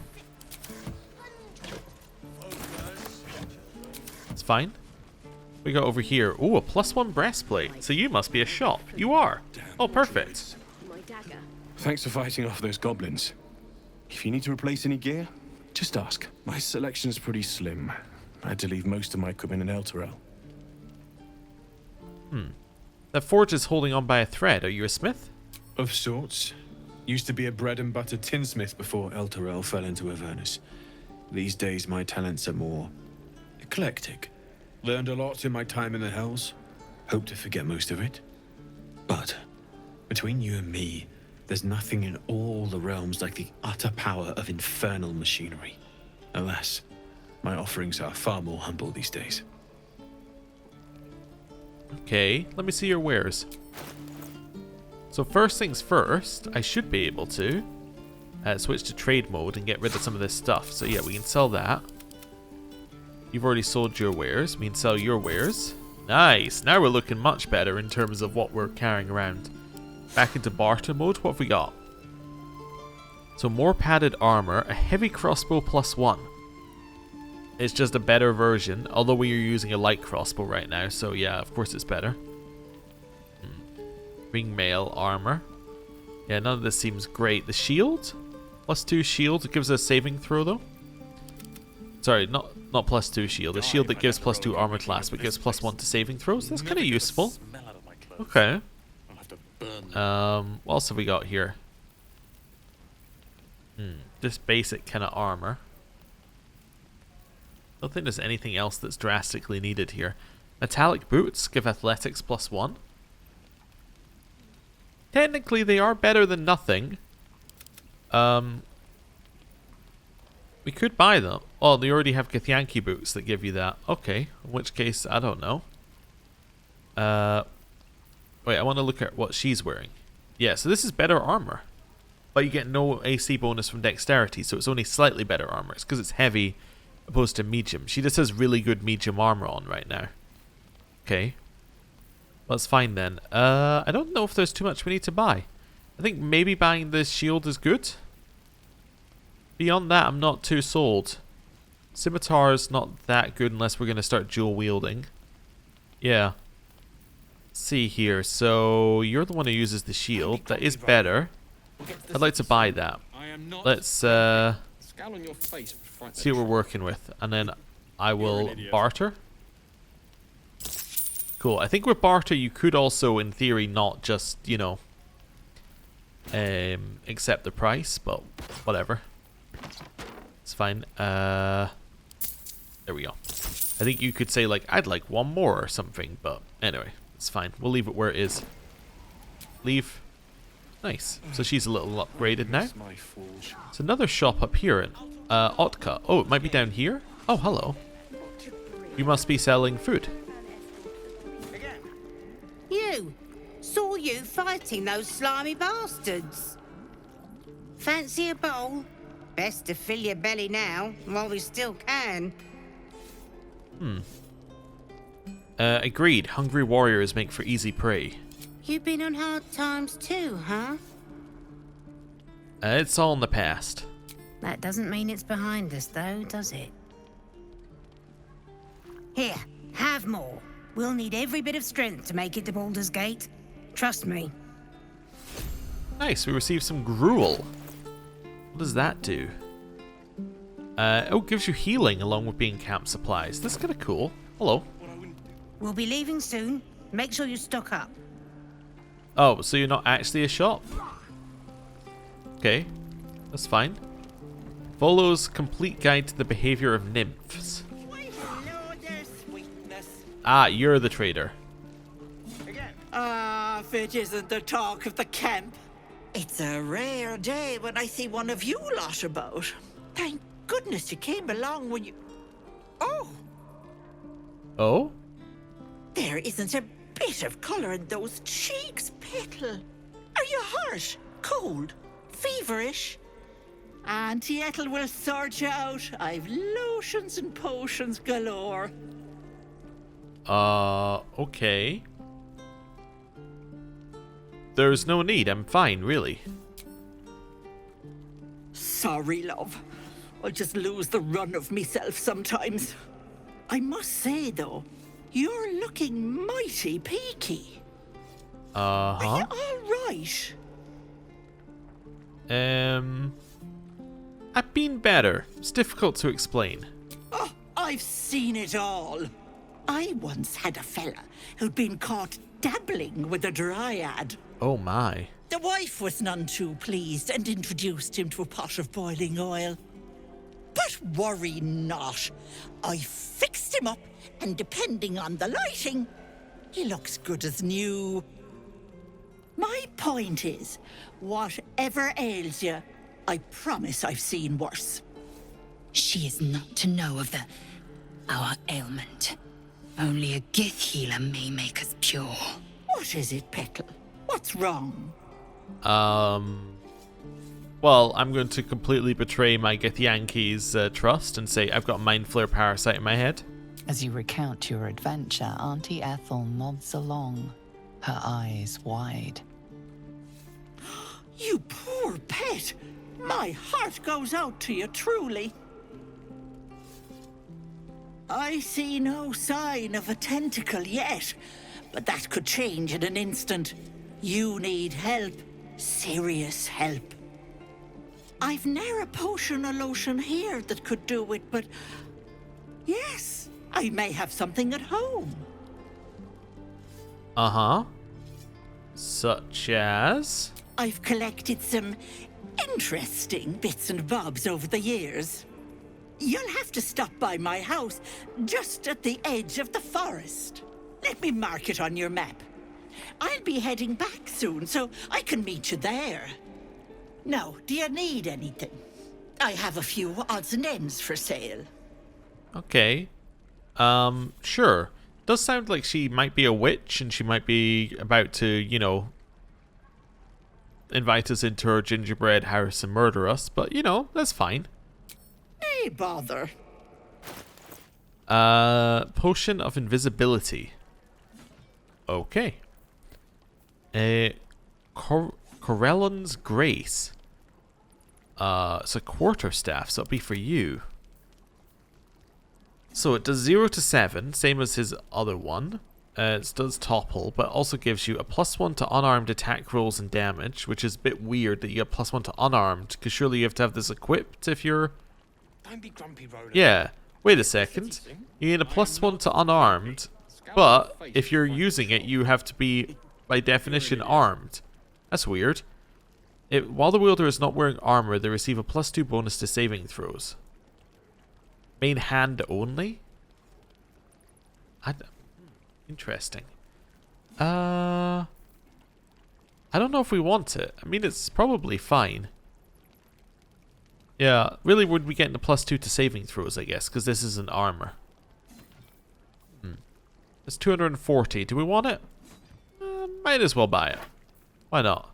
It's fine. We got over here. Ooh, a +1 breastplate. So you must be a shop. You are. Oh, perfect. Thanks for fighting off those goblins. If you need to replace any gear, just ask. My selection's pretty slim. I had to leave most of my equipment in Elturel. That forge is holding on by a thread. Are you a smith? Of sorts. Used to be a bread and butter tinsmith before Elturel fell into Avernus. These days my talents are more eclectic. Learned a lot in my time in the Hells. Hope to forget most of it. But between you and me, there's nothing in all the realms like the utter power of infernal machinery. Alas, my offerings are far more humble these days. Okay, let me see your wares. So first things first, I should be able to switch to trade mode and get rid of some of this stuff. So yeah, we can sell that. You've already sold your wares. We can sell your wares. Nice. Now we're looking much better in terms of what we're carrying around. Back into barter mode. What have we got? So more padded armor. A heavy crossbow +1. It's just a better version. Although we are using a light crossbow right now. So yeah, of course it's better. Ring mail armor. Yeah, none of this seems great. The shield? +2 shield. It gives us a saving throw though. Sorry, not +2 shield. A shield that gives +2 armor class, but gives +1 to saving throws. That's kind of useful. Okay. What else have we got here? Just basic kind of armor. I don't think there's anything else that's drastically needed here. Metallic boots give athletics +1. Technically, they are better than nothing. We could buy them. Oh, they already have Githyanki boots that give you that. Okay, in which case, I don't know. Wait, I want to look at what she's wearing. Yeah, so this is better armor. But you get no AC bonus from dexterity, so it's only slightly better armor. It's because it's heavy opposed to medium. She just has really good medium armor on right now. Okay. That's fine then. I don't know if there's too much we need to buy. I think maybe buying this shield is good. Beyond that, I'm not too sold. Scimitar's not that good unless we're going to start dual wielding. Yeah. Let's see here. So, you're the one who uses the shield. That is better. I'd like to buy that. Let's see what we're working with. And then I will barter. Cool. I think with barter, you could also, in theory, not just, you know, accept the price, but whatever. It's fine. There we go. I think you could say, like, I'd like one more or something, but anyway, it's fine. We'll leave it where it is. Leave. Nice. So she's a little upgraded now. It's another shop up here in Otka. Oh, it might be down here? Oh, hello. You must be selling food. You. Saw you fighting those slimy bastards. Fancy a bowl? Best to fill your belly now, while we still can. Agreed. Hungry warriors make for easy prey. You been on hard times too, huh? It's all in the past. That doesn't mean it's behind us, though, does it? Here, have more. We'll need every bit of strength to make it to Baldur's Gate. Trust me. Nice, we received some gruel. What does that do? Oh, gives you healing along with being camp supplies. That's kind of cool. Hello. We'll be leaving soon. Make sure you stock up. Oh, so you're not actually a shop? Okay, that's fine. Follows complete guide to the behavior of nymphs. Ah, you're the trader. If it isn't the talk of the camp. It's a rare day when I see one of you lot about. Thank goodness you came along when you... Oh! Oh? There isn't a bit of colour in those cheeks, Petal. Are you hurt? Cold? Feverish? Auntie Ethel will sort you out. I've lotions and potions galore. Okay. There's no need, I'm fine, really. Sorry, love. I just lose the run of myself sometimes. I must say, though, you're looking mighty peaky. Are you all right? I've been better. It's difficult to explain. Oh, I've seen it all. I once had a fella who'd been caught dabbling with a dryad. Oh my. The wife was none too pleased and introduced him to a pot of boiling oil. But worry not. I fixed him up, and depending on the lighting, he looks good as new. My point is, whatever ails you, I promise I've seen worse. She is not to know of our ailment. Only a Gith healer may make us pure. What is it, Petal? What's wrong? Well, I'm going to completely betray my Githyanki's trust and say I've got Mind Flayer parasite in my head. As you recount your adventure, Auntie Ethel nods along, her eyes wide. You poor pet! My heart goes out to you, truly. I see no sign of a tentacle yet, but that could change in an instant. You need help. Serious help. I've ne'er a potion or lotion here that could do it, but... yes, I may have something at home. Uh-huh. Such as? I've collected some interesting bits and bobs over the years. You'll have to stop by my house, just at the edge of the forest. Let me mark it on your map. I'll be heading back soon, so I can meet you there. Now, do you need anything? I have a few odds and ends for sale. Okay. Sure. Does sound like she might be a witch, and she might be about to, you know, invite us into her gingerbread house and murder us, but, you know, that's fine. Hey, bother. Potion of invisibility. Okay. Corellan's Grace. It's a quarterstaff, so it'll be for you. So it does 0 to 7, same as his other one. It does topple, but also gives you a +1 to unarmed attack rolls and damage, which is a bit weird that you get +1 to unarmed, because surely you have to have this equipped if you're... Don't be grumpy, Roland. Yeah, wait a second. You get a +1 to unarmed, but if you're using it, you have to be, by definition, armed. That's weird. While the wielder is not wearing armor, they receive a +2 bonus to saving throws. Main hand only? Interesting. I don't know if we want it. I mean, it's probably fine. Yeah, really would be getting a +2 to saving throws, I guess, because this isn't armor. It's 240. Do we want it? Might as well buy it. Why not?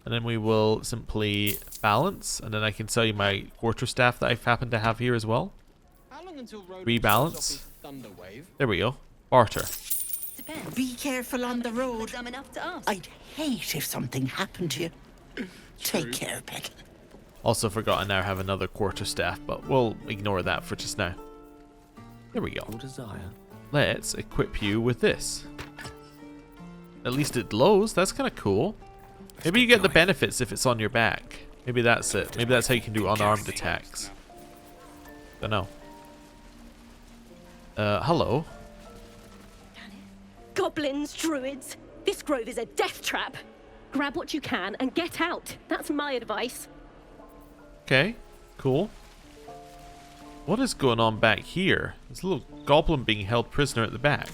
And then we will simply balance, and then I can sell you my quarterstaff that I happen to have here as well. Rebalance. There we go. Barter. Be careful on the road. I'd hate if something happened to you. Take care, pet. Also forgot I now have another quarterstaff, but we'll ignore that for just now. There we go. Let's equip you with this. At least it glows. That's kind of cool. Maybe you get the benefits if it's on your back. Maybe that's it. Maybe that's how you can do unarmed attacks. Don't know. Hello. Goblins, druids. This grove is a death trap. Grab what you can and get out. That's my advice. Okay, cool. What is going on back here? There's a little goblin being held prisoner at the back.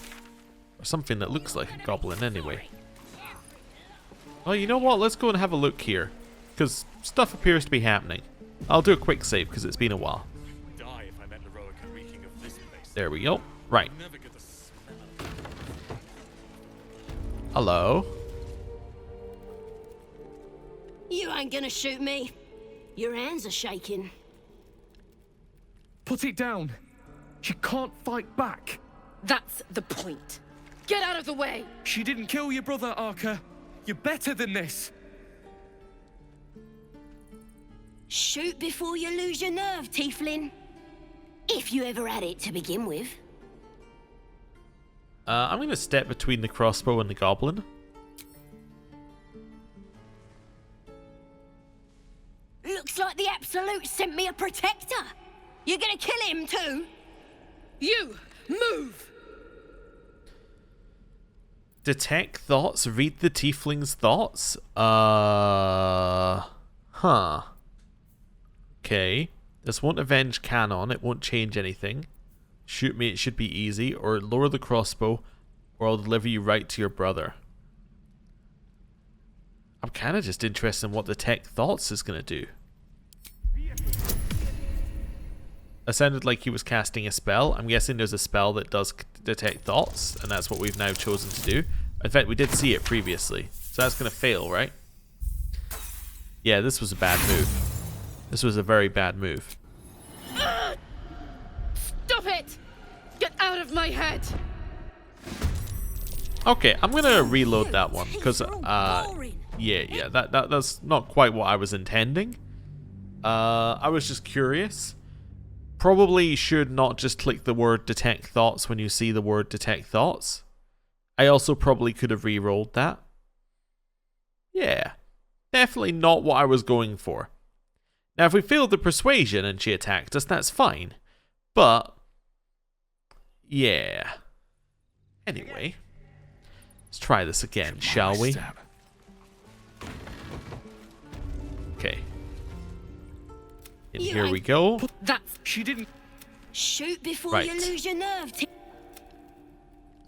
Or something that looks like a goblin anyway. Oh, you know what? Let's go and have a look here. Because stuff appears to be happening. I'll do a quick save because it's been a while. There we go. Right. Hello. You ain't gonna shoot me. Your hands are shaking. Put it down. She can't fight back. That's the point. Get out of the way. She didn't kill your brother, Arca. You're better than this. Shoot before you lose your nerve, Tiefling. If you ever had it to begin with. I'm going to step between the crossbow and the goblin. Looks like the Absolute sent me a protector. You're gonna kill him too? You, move! Detect thoughts, read the tiefling's thoughts? Huh. Okay. This won't avenge canon, it won't change anything. Shoot me, it should be easy. Or lower the crossbow, or I'll deliver you right to your brother. I'm kind of just interested in what detect thoughts is going to do. It sounded like he was casting a spell. I'm guessing there's a spell that does detect thoughts, and that's what we've now chosen to do. In fact, we did see it previously, so that's going to fail, right? Yeah, this was a bad move. This was a very bad move. Stop it! Get out of my head! Okay, I'm going to reload that one, because, yeah, that's not quite what I was intending. I was just curious. Probably should not just click the word detect thoughts when you see the word detect thoughts. I also probably could have re-rolled that. Yeah, definitely not what I was going for. Now, if we failed the persuasion and she attacked us, that's fine. But, yeah. Anyway, let's try this again, shall we? Okay. And here we go. She didn't shoot before you lose your nerve.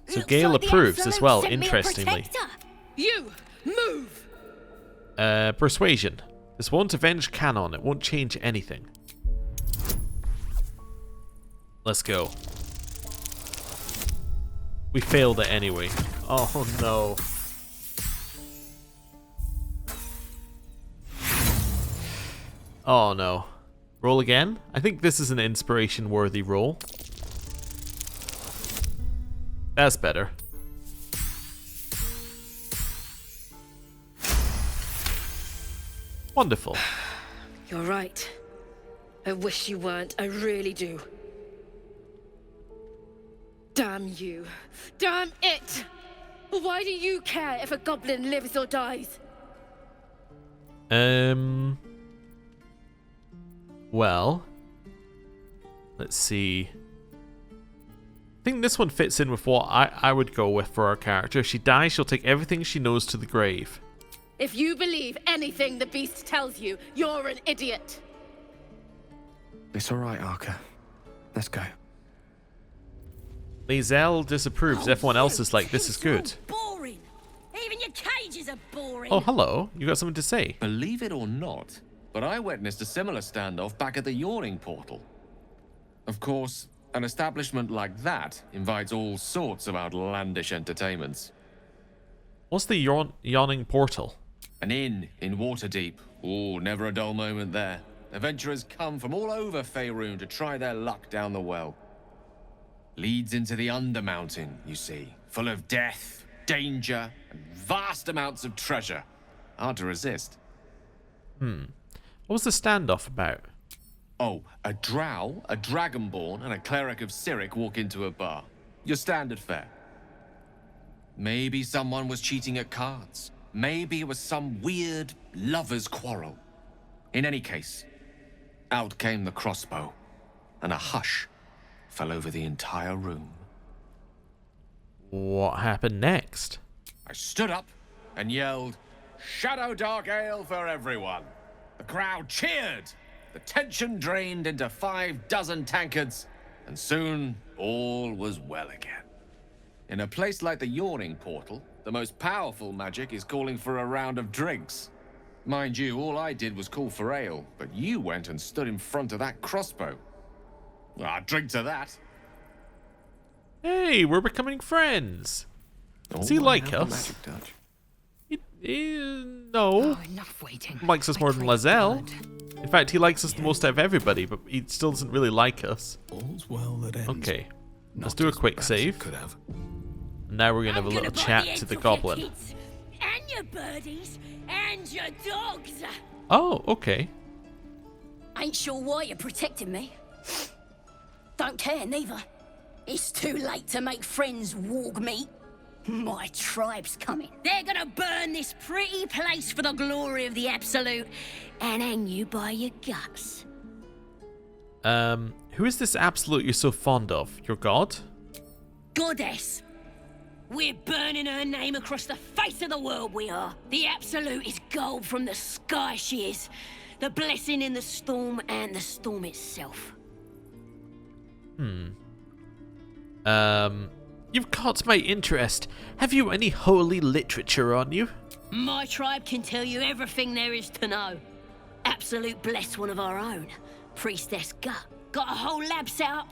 So Gale approves as well, interestingly. You move. Persuasion. This won't avenge canon. It won't change anything. Let's go. We failed it anyway. Oh no. Oh no. Roll again? I think this is an inspiration-worthy roll. That's better. Wonderful. You're right. I wish you weren't. I really do. Damn you. Damn it! Why do you care if a goblin lives or dies? Well, let's see. I think this one fits in with what I would go with for our character. If she dies, she'll take everything she knows to the grave. If you believe anything the beast tells you, you're an idiot. It's all right, Arca. Let's go. Lae'zel disapproves. Everyone else is like, this is good. Boring. Even your cages are boring. Oh, hello. You got something to say? Believe it or not, but I witnessed a similar standoff back at the Yawning Portal. Of course, an establishment like that invites all sorts of outlandish entertainments. What's the yawning portal? An inn in Waterdeep. Oh, never a dull moment there. Adventurers come from all over Faerun to try their luck down the well. Leads into the Undermountain, you see. Full of death, danger, and vast amounts of treasure. Hard to resist. What was the standoff about? Oh, a drow, a dragonborn, and a cleric of Cyric walk into a bar. Your standard fare. Maybe someone was cheating at cards. Maybe it was some weird lover's quarrel. In any case, out came the crossbow, and a hush fell over the entire room. What happened next? I stood up and yelled, "Shadow Dark Ale for everyone!" The crowd cheered. The tension drained into 6 tankards, and soon all was well again. In a place like the Yawning Portal, the most powerful magic is calling for a round of drinks. Mind you, all I did was call for ale, but you went and stood in front of that crossbow. Ah, drink to that. Hey, we're becoming friends. Does he like us? No. Oh, enough waiting. Likes us more than Lazelle. In fact, he likes us the most out of everybody, but he still doesn't really like us. All's well that ends. Okay, let's do a quick save. Now we're gonna have a little chat to the goblin. And your birdies and your dogs. Oh, okay. Ain't sure why you're protecting me. Don't care neither. It's too late to make friends, warg meat. My tribe's coming. They're gonna burn this pretty place for the glory of the Absolute and hang you by your guts. Who is this Absolute you're so fond of? Your god? Goddess. We're burning her name across the face of the world, we are. The Absolute is gold from the sky, she is. The blessing in the storm and the storm itself. You've caught my interest. Have you any holy literature on you? My tribe can tell you everything there is to know. Absolute bless one of our own. Priestess Gut. Got a whole lab set up.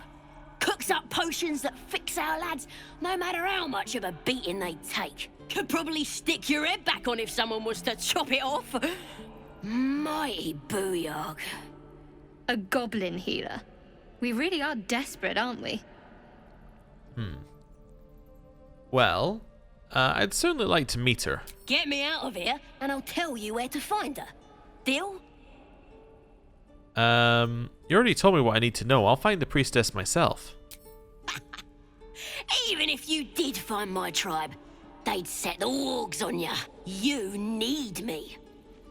Cooks up potions that fix our lads, no matter how much of a beating they take. Could probably stick your head back on if someone was to chop it off. Mighty booyog. A goblin healer. We really are desperate, aren't we? Well, I'd certainly like to meet her. Get me out of here, and I'll tell you where to find her. Deal? You already told me what I need to know. I'll find the priestess myself. Even if you did find my tribe, they'd set the wargs on you. You need me.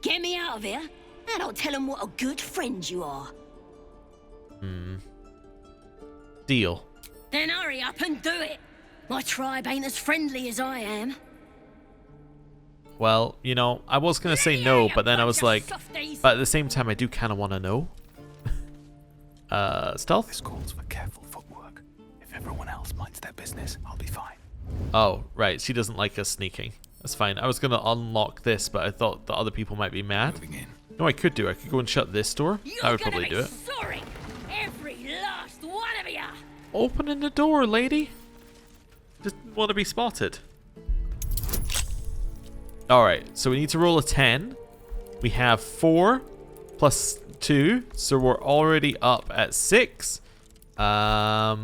Get me out of here, and I'll tell them what a good friend you are. Deal. Then hurry up and do it. My tribe ain't as friendly as I am. Well, you know, I was going to say no, but then I was like, but at the same time, I do kind of want to know. Stealth? This calls for careful footwork. If everyone else minds their business, I'll be fine. Oh, right. She doesn't like us sneaking. That's fine. I was going to unlock this, but I thought the other people might be mad. No, I could do. I could go and shut this door. I would probably do it. Sorry, every last one of you. Opening the door, lady. Just want to be spotted. Alright, so we need to roll a 10. We have 4 plus 2, so we're already up at 6. I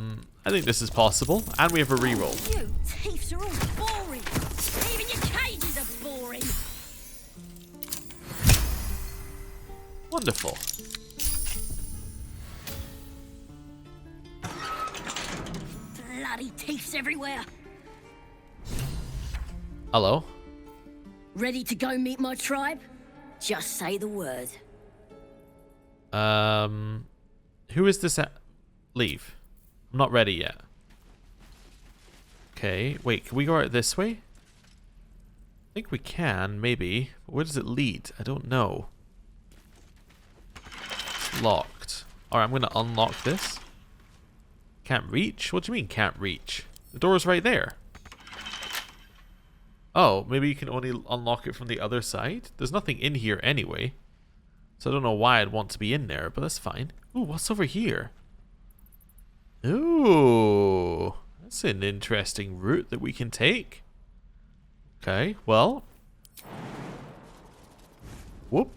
think this is possible, and we have a reroll. You thieves are all boring. Even your cages are boring. Wonderful. Bloody thieves everywhere. Hello? Ready to go meet my tribe? Just say the word. Who is this at? Leave. I'm not ready yet. Okay, wait, can we go out this way? I think we can, maybe. But where does it lead? I don't know. It's locked. Alright, I'm gonna unlock this. Can't reach? What do you mean can't reach? The door's right there. Oh, maybe you can only unlock it from the other side? There's nothing in here anyway. So I don't know why I'd want to be in there, but that's fine. Ooh, what's over here? Ooh, that's an interesting route that we can take. Okay, well. Whoop.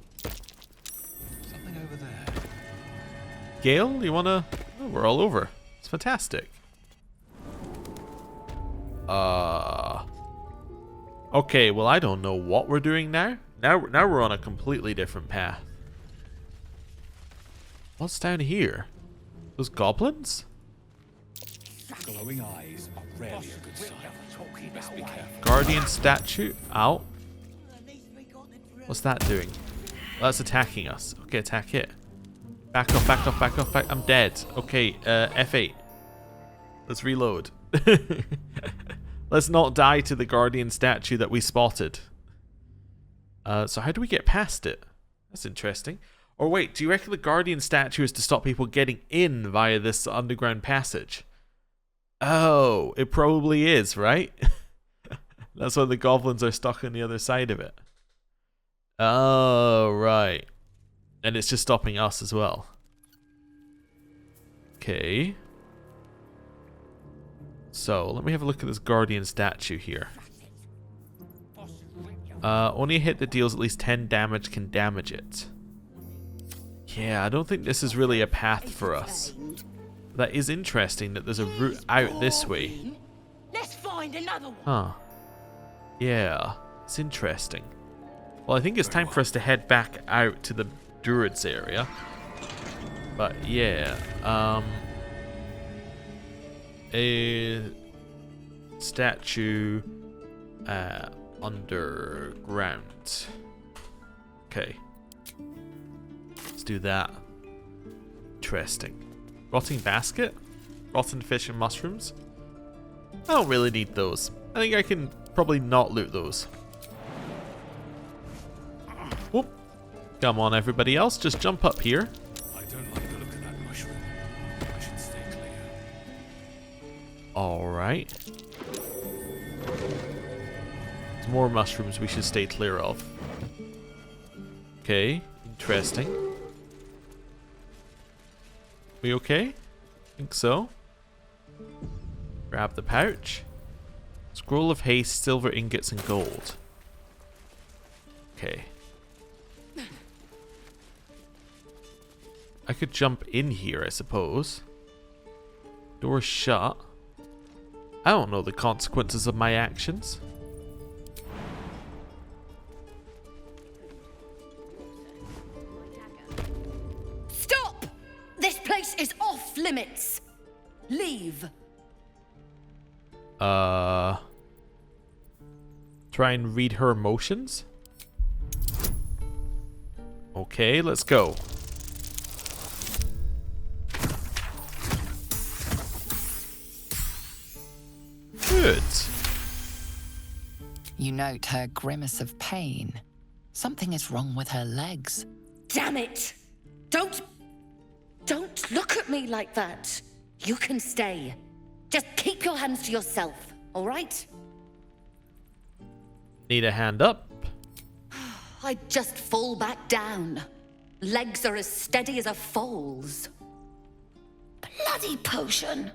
Something over there. Gale, you wanna... Oh, we're all over. It's fantastic. Okay, well, I don't know what we're doing now. Now we're on a completely different path. What's down here? Those goblins? Glowing eyes are rarely a good sign. Best be careful. Guardian statue? Ow. What's that doing? That's attacking us. Okay, attack it. Back off, back off, back off, back. I'm dead. Okay, F8. Let's reload. Let's not die to the guardian statue that we spotted. So how do we get past it? That's interesting. Or wait, do you reckon the guardian statue is to stop people getting in via this underground passage? Oh, it probably is, right? That's why the goblins are stuck on the other side of it. Oh, right. And it's just stopping us as well. Okay. So, let me have a look at this guardian statue here. Only a hit that deals at least 10 damage can damage it. Yeah, I don't think this is really a path for us. That is interesting that there's a route out this way. Let's find another one. Huh. Yeah, it's interesting. Well, I think it's time for us to head back out to the Druids area. But yeah, a statue underground. Okay. Let's do that. Interesting. Rotting basket? Rotten fish and mushrooms? I don't really need those. I think I can probably not loot those. Whoop. Come on, everybody else, just jump up here. I don't like the look of that mushroom. I should stay clear. Alright. There's more mushrooms we should stay clear of. Okay, interesting. We okay? Think so. Grab the pouch. Scroll of haste, silver ingots, and gold. Okay. I could jump in here, I suppose. Door's shut. I don't know the consequences of my actions. Stop! This place is off limits. Leave. Try and read her emotions? Okay, let's go. Good. You note her grimace of pain. Something is wrong with her legs. Damn it! Don't look at me like that. You can stay. Just keep your hands to yourself, all right? Need a hand up? I'd just fall back down. Legs are as steady as a foal's. Bloody potion.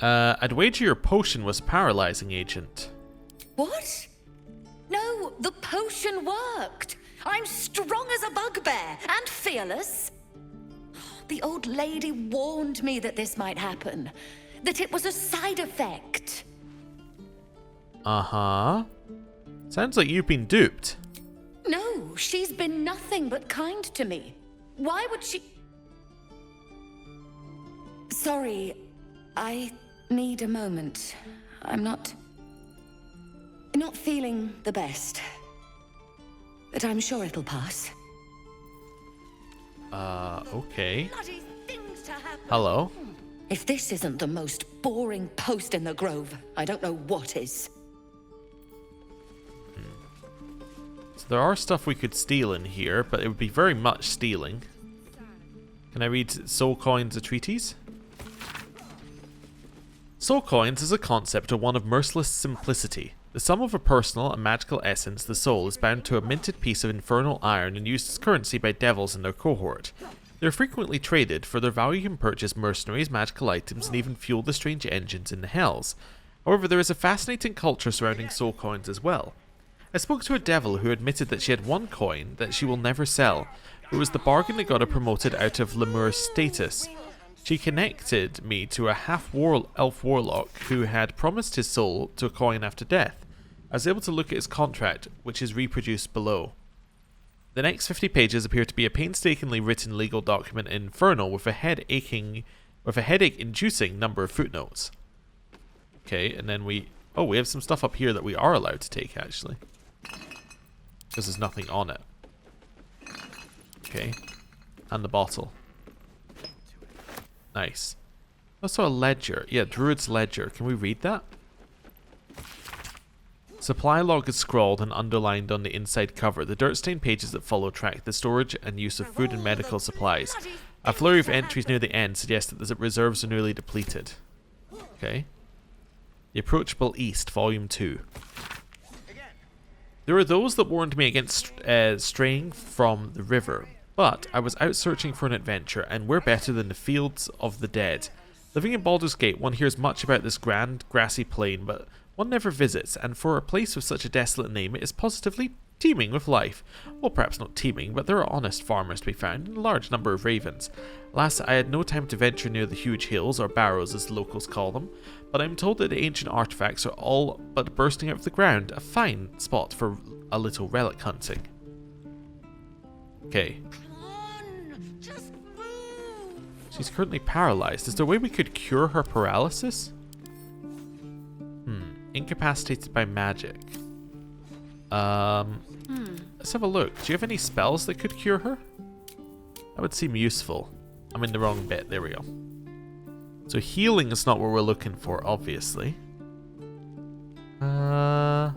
I'd wager your potion was paralyzing agent. What? No, the potion worked. I'm strong as a bugbear and fearless. The old lady warned me that this might happen, that it was a side effect. Uh-huh. Sounds like you've been duped. No, she's been nothing but kind to me. Why would she... Sorry, I need a moment. I'm not feeling the best. But I'm sure it'll pass. Okay. Hello? If this isn't the most boring post in the Grove, I don't know what is. So there are stuff we could steal in here, but it would be very much stealing. Can I read Soul Coins, a treatise? Soul Coins is a concept of one of merciless simplicity. The sum of a personal and magical essence, the soul, is bound to a minted piece of infernal iron and used as currency by devils in their cohort. They are frequently traded. For their value can purchase mercenaries, magical items, and even fuel the strange engines in the hells. However, there is a fascinating culture surrounding soul coins as well. I spoke to a devil who admitted that she had one coin that she will never sell. It was the bargain that got her promoted out of Lemur's status. She connected me to a half-elf warlock who had promised his soul to a coin after death. I was able to look at his contract, which is reproduced below. The next 50 pages appear to be a painstakingly written legal document in Infernal with a headache-inducing number of footnotes. Okay, and then we have some stuff up here that we are allowed to take, actually. Because there's nothing on it. Okay. And the bottle. Nice. Also a ledger. Yeah, Druid's ledger. Can we read that? Supply log is scrawled and underlined on the inside cover. The dirt-stained pages that follow track the storage and use of food and medical supplies. A flurry of entries near the end suggest that the reserves are nearly depleted. Okay. The Approachable East, Volume 2. There are those that warned me against straying from the river, but I was out searching for an adventure, and we're better than the fields of the dead. Living in Baldur's Gate, one hears much about this grand, grassy plain, but one never visits, and for a place with such a desolate name, it is positively teeming with life. Well, perhaps not teeming, but there are honest farmers to be found, and a large number of ravens. Alas, I had no time to venture near the huge hills, or barrows as the locals call them, but I'm told that the ancient artifacts are all but bursting out of the ground, a fine spot for a little relic hunting. Okay. She's currently paralyzed. Is there a way we could cure her paralysis? Incapacitated by magic. Let's have a look. Do you have any spells that could cure her? That would seem useful. I'm in the wrong bit. There we go. So healing is not what we're looking for, obviously. Can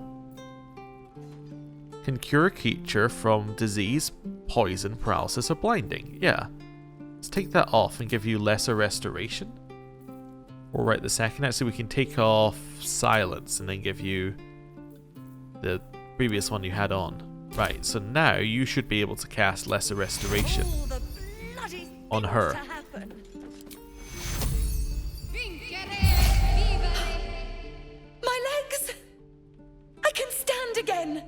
cure a creature from disease, poison, paralysis, or blinding. Yeah. Let's take that off and give you lesser restoration. Or right the second. Actually, we can take off silence and then give you the previous one you had on. Right, so now you should be able to cast lesser restoration on her. My legs! I can stand again!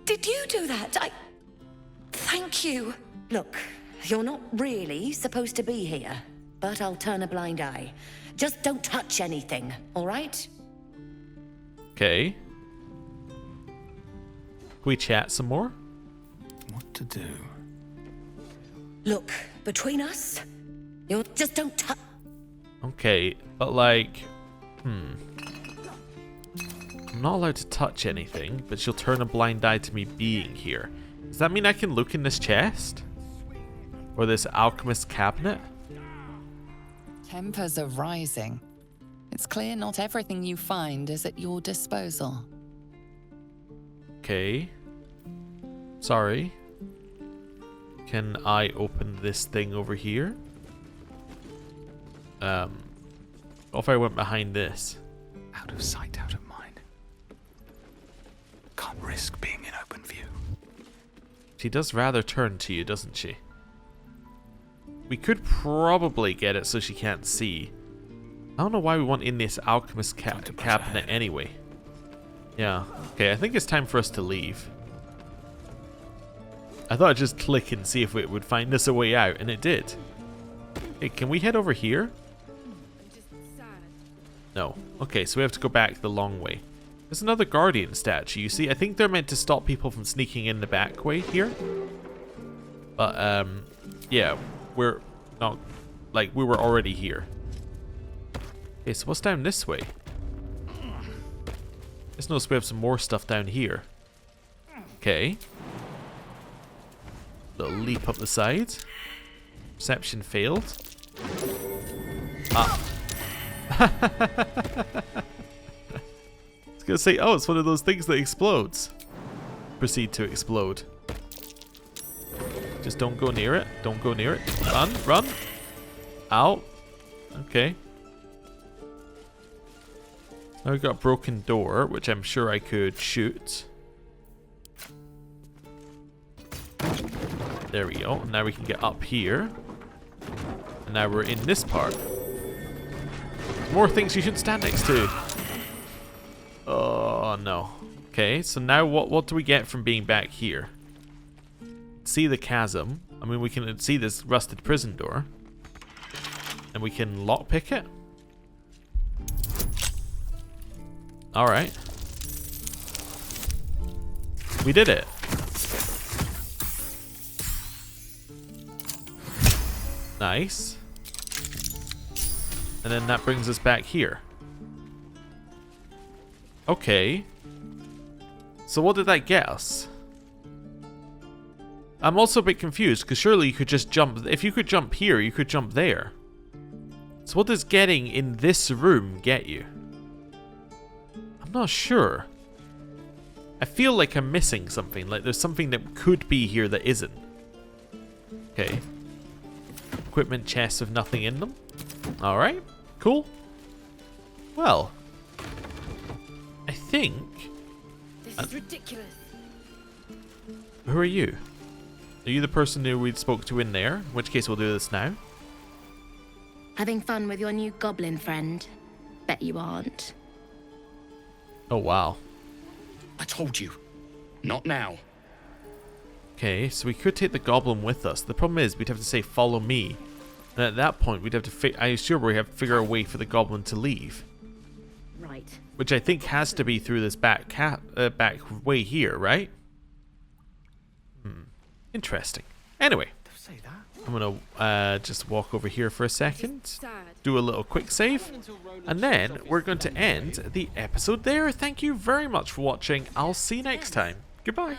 Did you do that? Thank you. Look, you're not really supposed to be here, but I'll turn a blind eye. Just don't touch anything, all right? Okay. Can we chat some more? What to do? Look, between us, you just don't touch. Okay, but like, I'm not allowed to touch anything, but she'll turn a blind eye to me being here. Does that mean I can look in this chest? Or this alchemist cabinet? Tempers are rising. It's clear not everything you find is at your disposal. Okay. Sorry. Can I open this thing over here? What if I went behind this? Out of sight, out of mind. Can't risk being in open view. She does rather turn to you, doesn't she? We could probably get it so she can't see. I don't know why we want in this alchemist cabinet anyway. Yeah. Okay, I think it's time for us to leave. I thought I'd just click and see if it would find us a way out, and it did. Hey, can we head over here? No. Okay, so we have to go back the long way. There's another guardian statue, you see. I think they're meant to stop people from sneaking in the back way here. But, yeah, we're not, like, we were already here. Okay, so what's down this way? Just notice we have some more stuff down here. Okay. Little leap up the side. Perception failed. Ah. I was gonna say, oh, it's one of those things that explodes. Proceed to explode. Just don't go near it. Don't go near it. Run, run. Ow. Okay. Now we've got a broken door, which I'm sure I could shoot. There we go. Now we can get up here. And now we're in this part. More things you shouldn't stand next to. no. Okay, so now what do we get from being back here? See the chasm. I mean, we can see this rusted prison door. And we can lockpick it. Alright. We did it. Nice. And then that brings us back here. Okay. So what did that get us? I'm also a bit confused, because surely you could just jump. If you could jump here, you could jump there. So what does getting in this room get you? I'm not sure. I feel like I'm missing something. Like there's something that could be here that isn't. Okay. Equipment chests with nothing in them. Alright. Cool. Well. I think... This is ridiculous. Who are you? Are you the person who we spoke to in there? In which case we'll do this now. Having fun with your new goblin friend? Bet you aren't. Oh, wow. I told you. Not now. Okay, so we could take the goblin with us. The problem is we'd have to say, follow me. And at that point, we'd have to I assume we have to figure a way for the goblin to leave. Right. Which I think has to be through this back way here, right? Interesting. Anyway, I'm gonna just walk over here for a second, do a little quick save, and then we're going to end the episode there. Thank you very much for watching. I'll see you next time. Goodbye.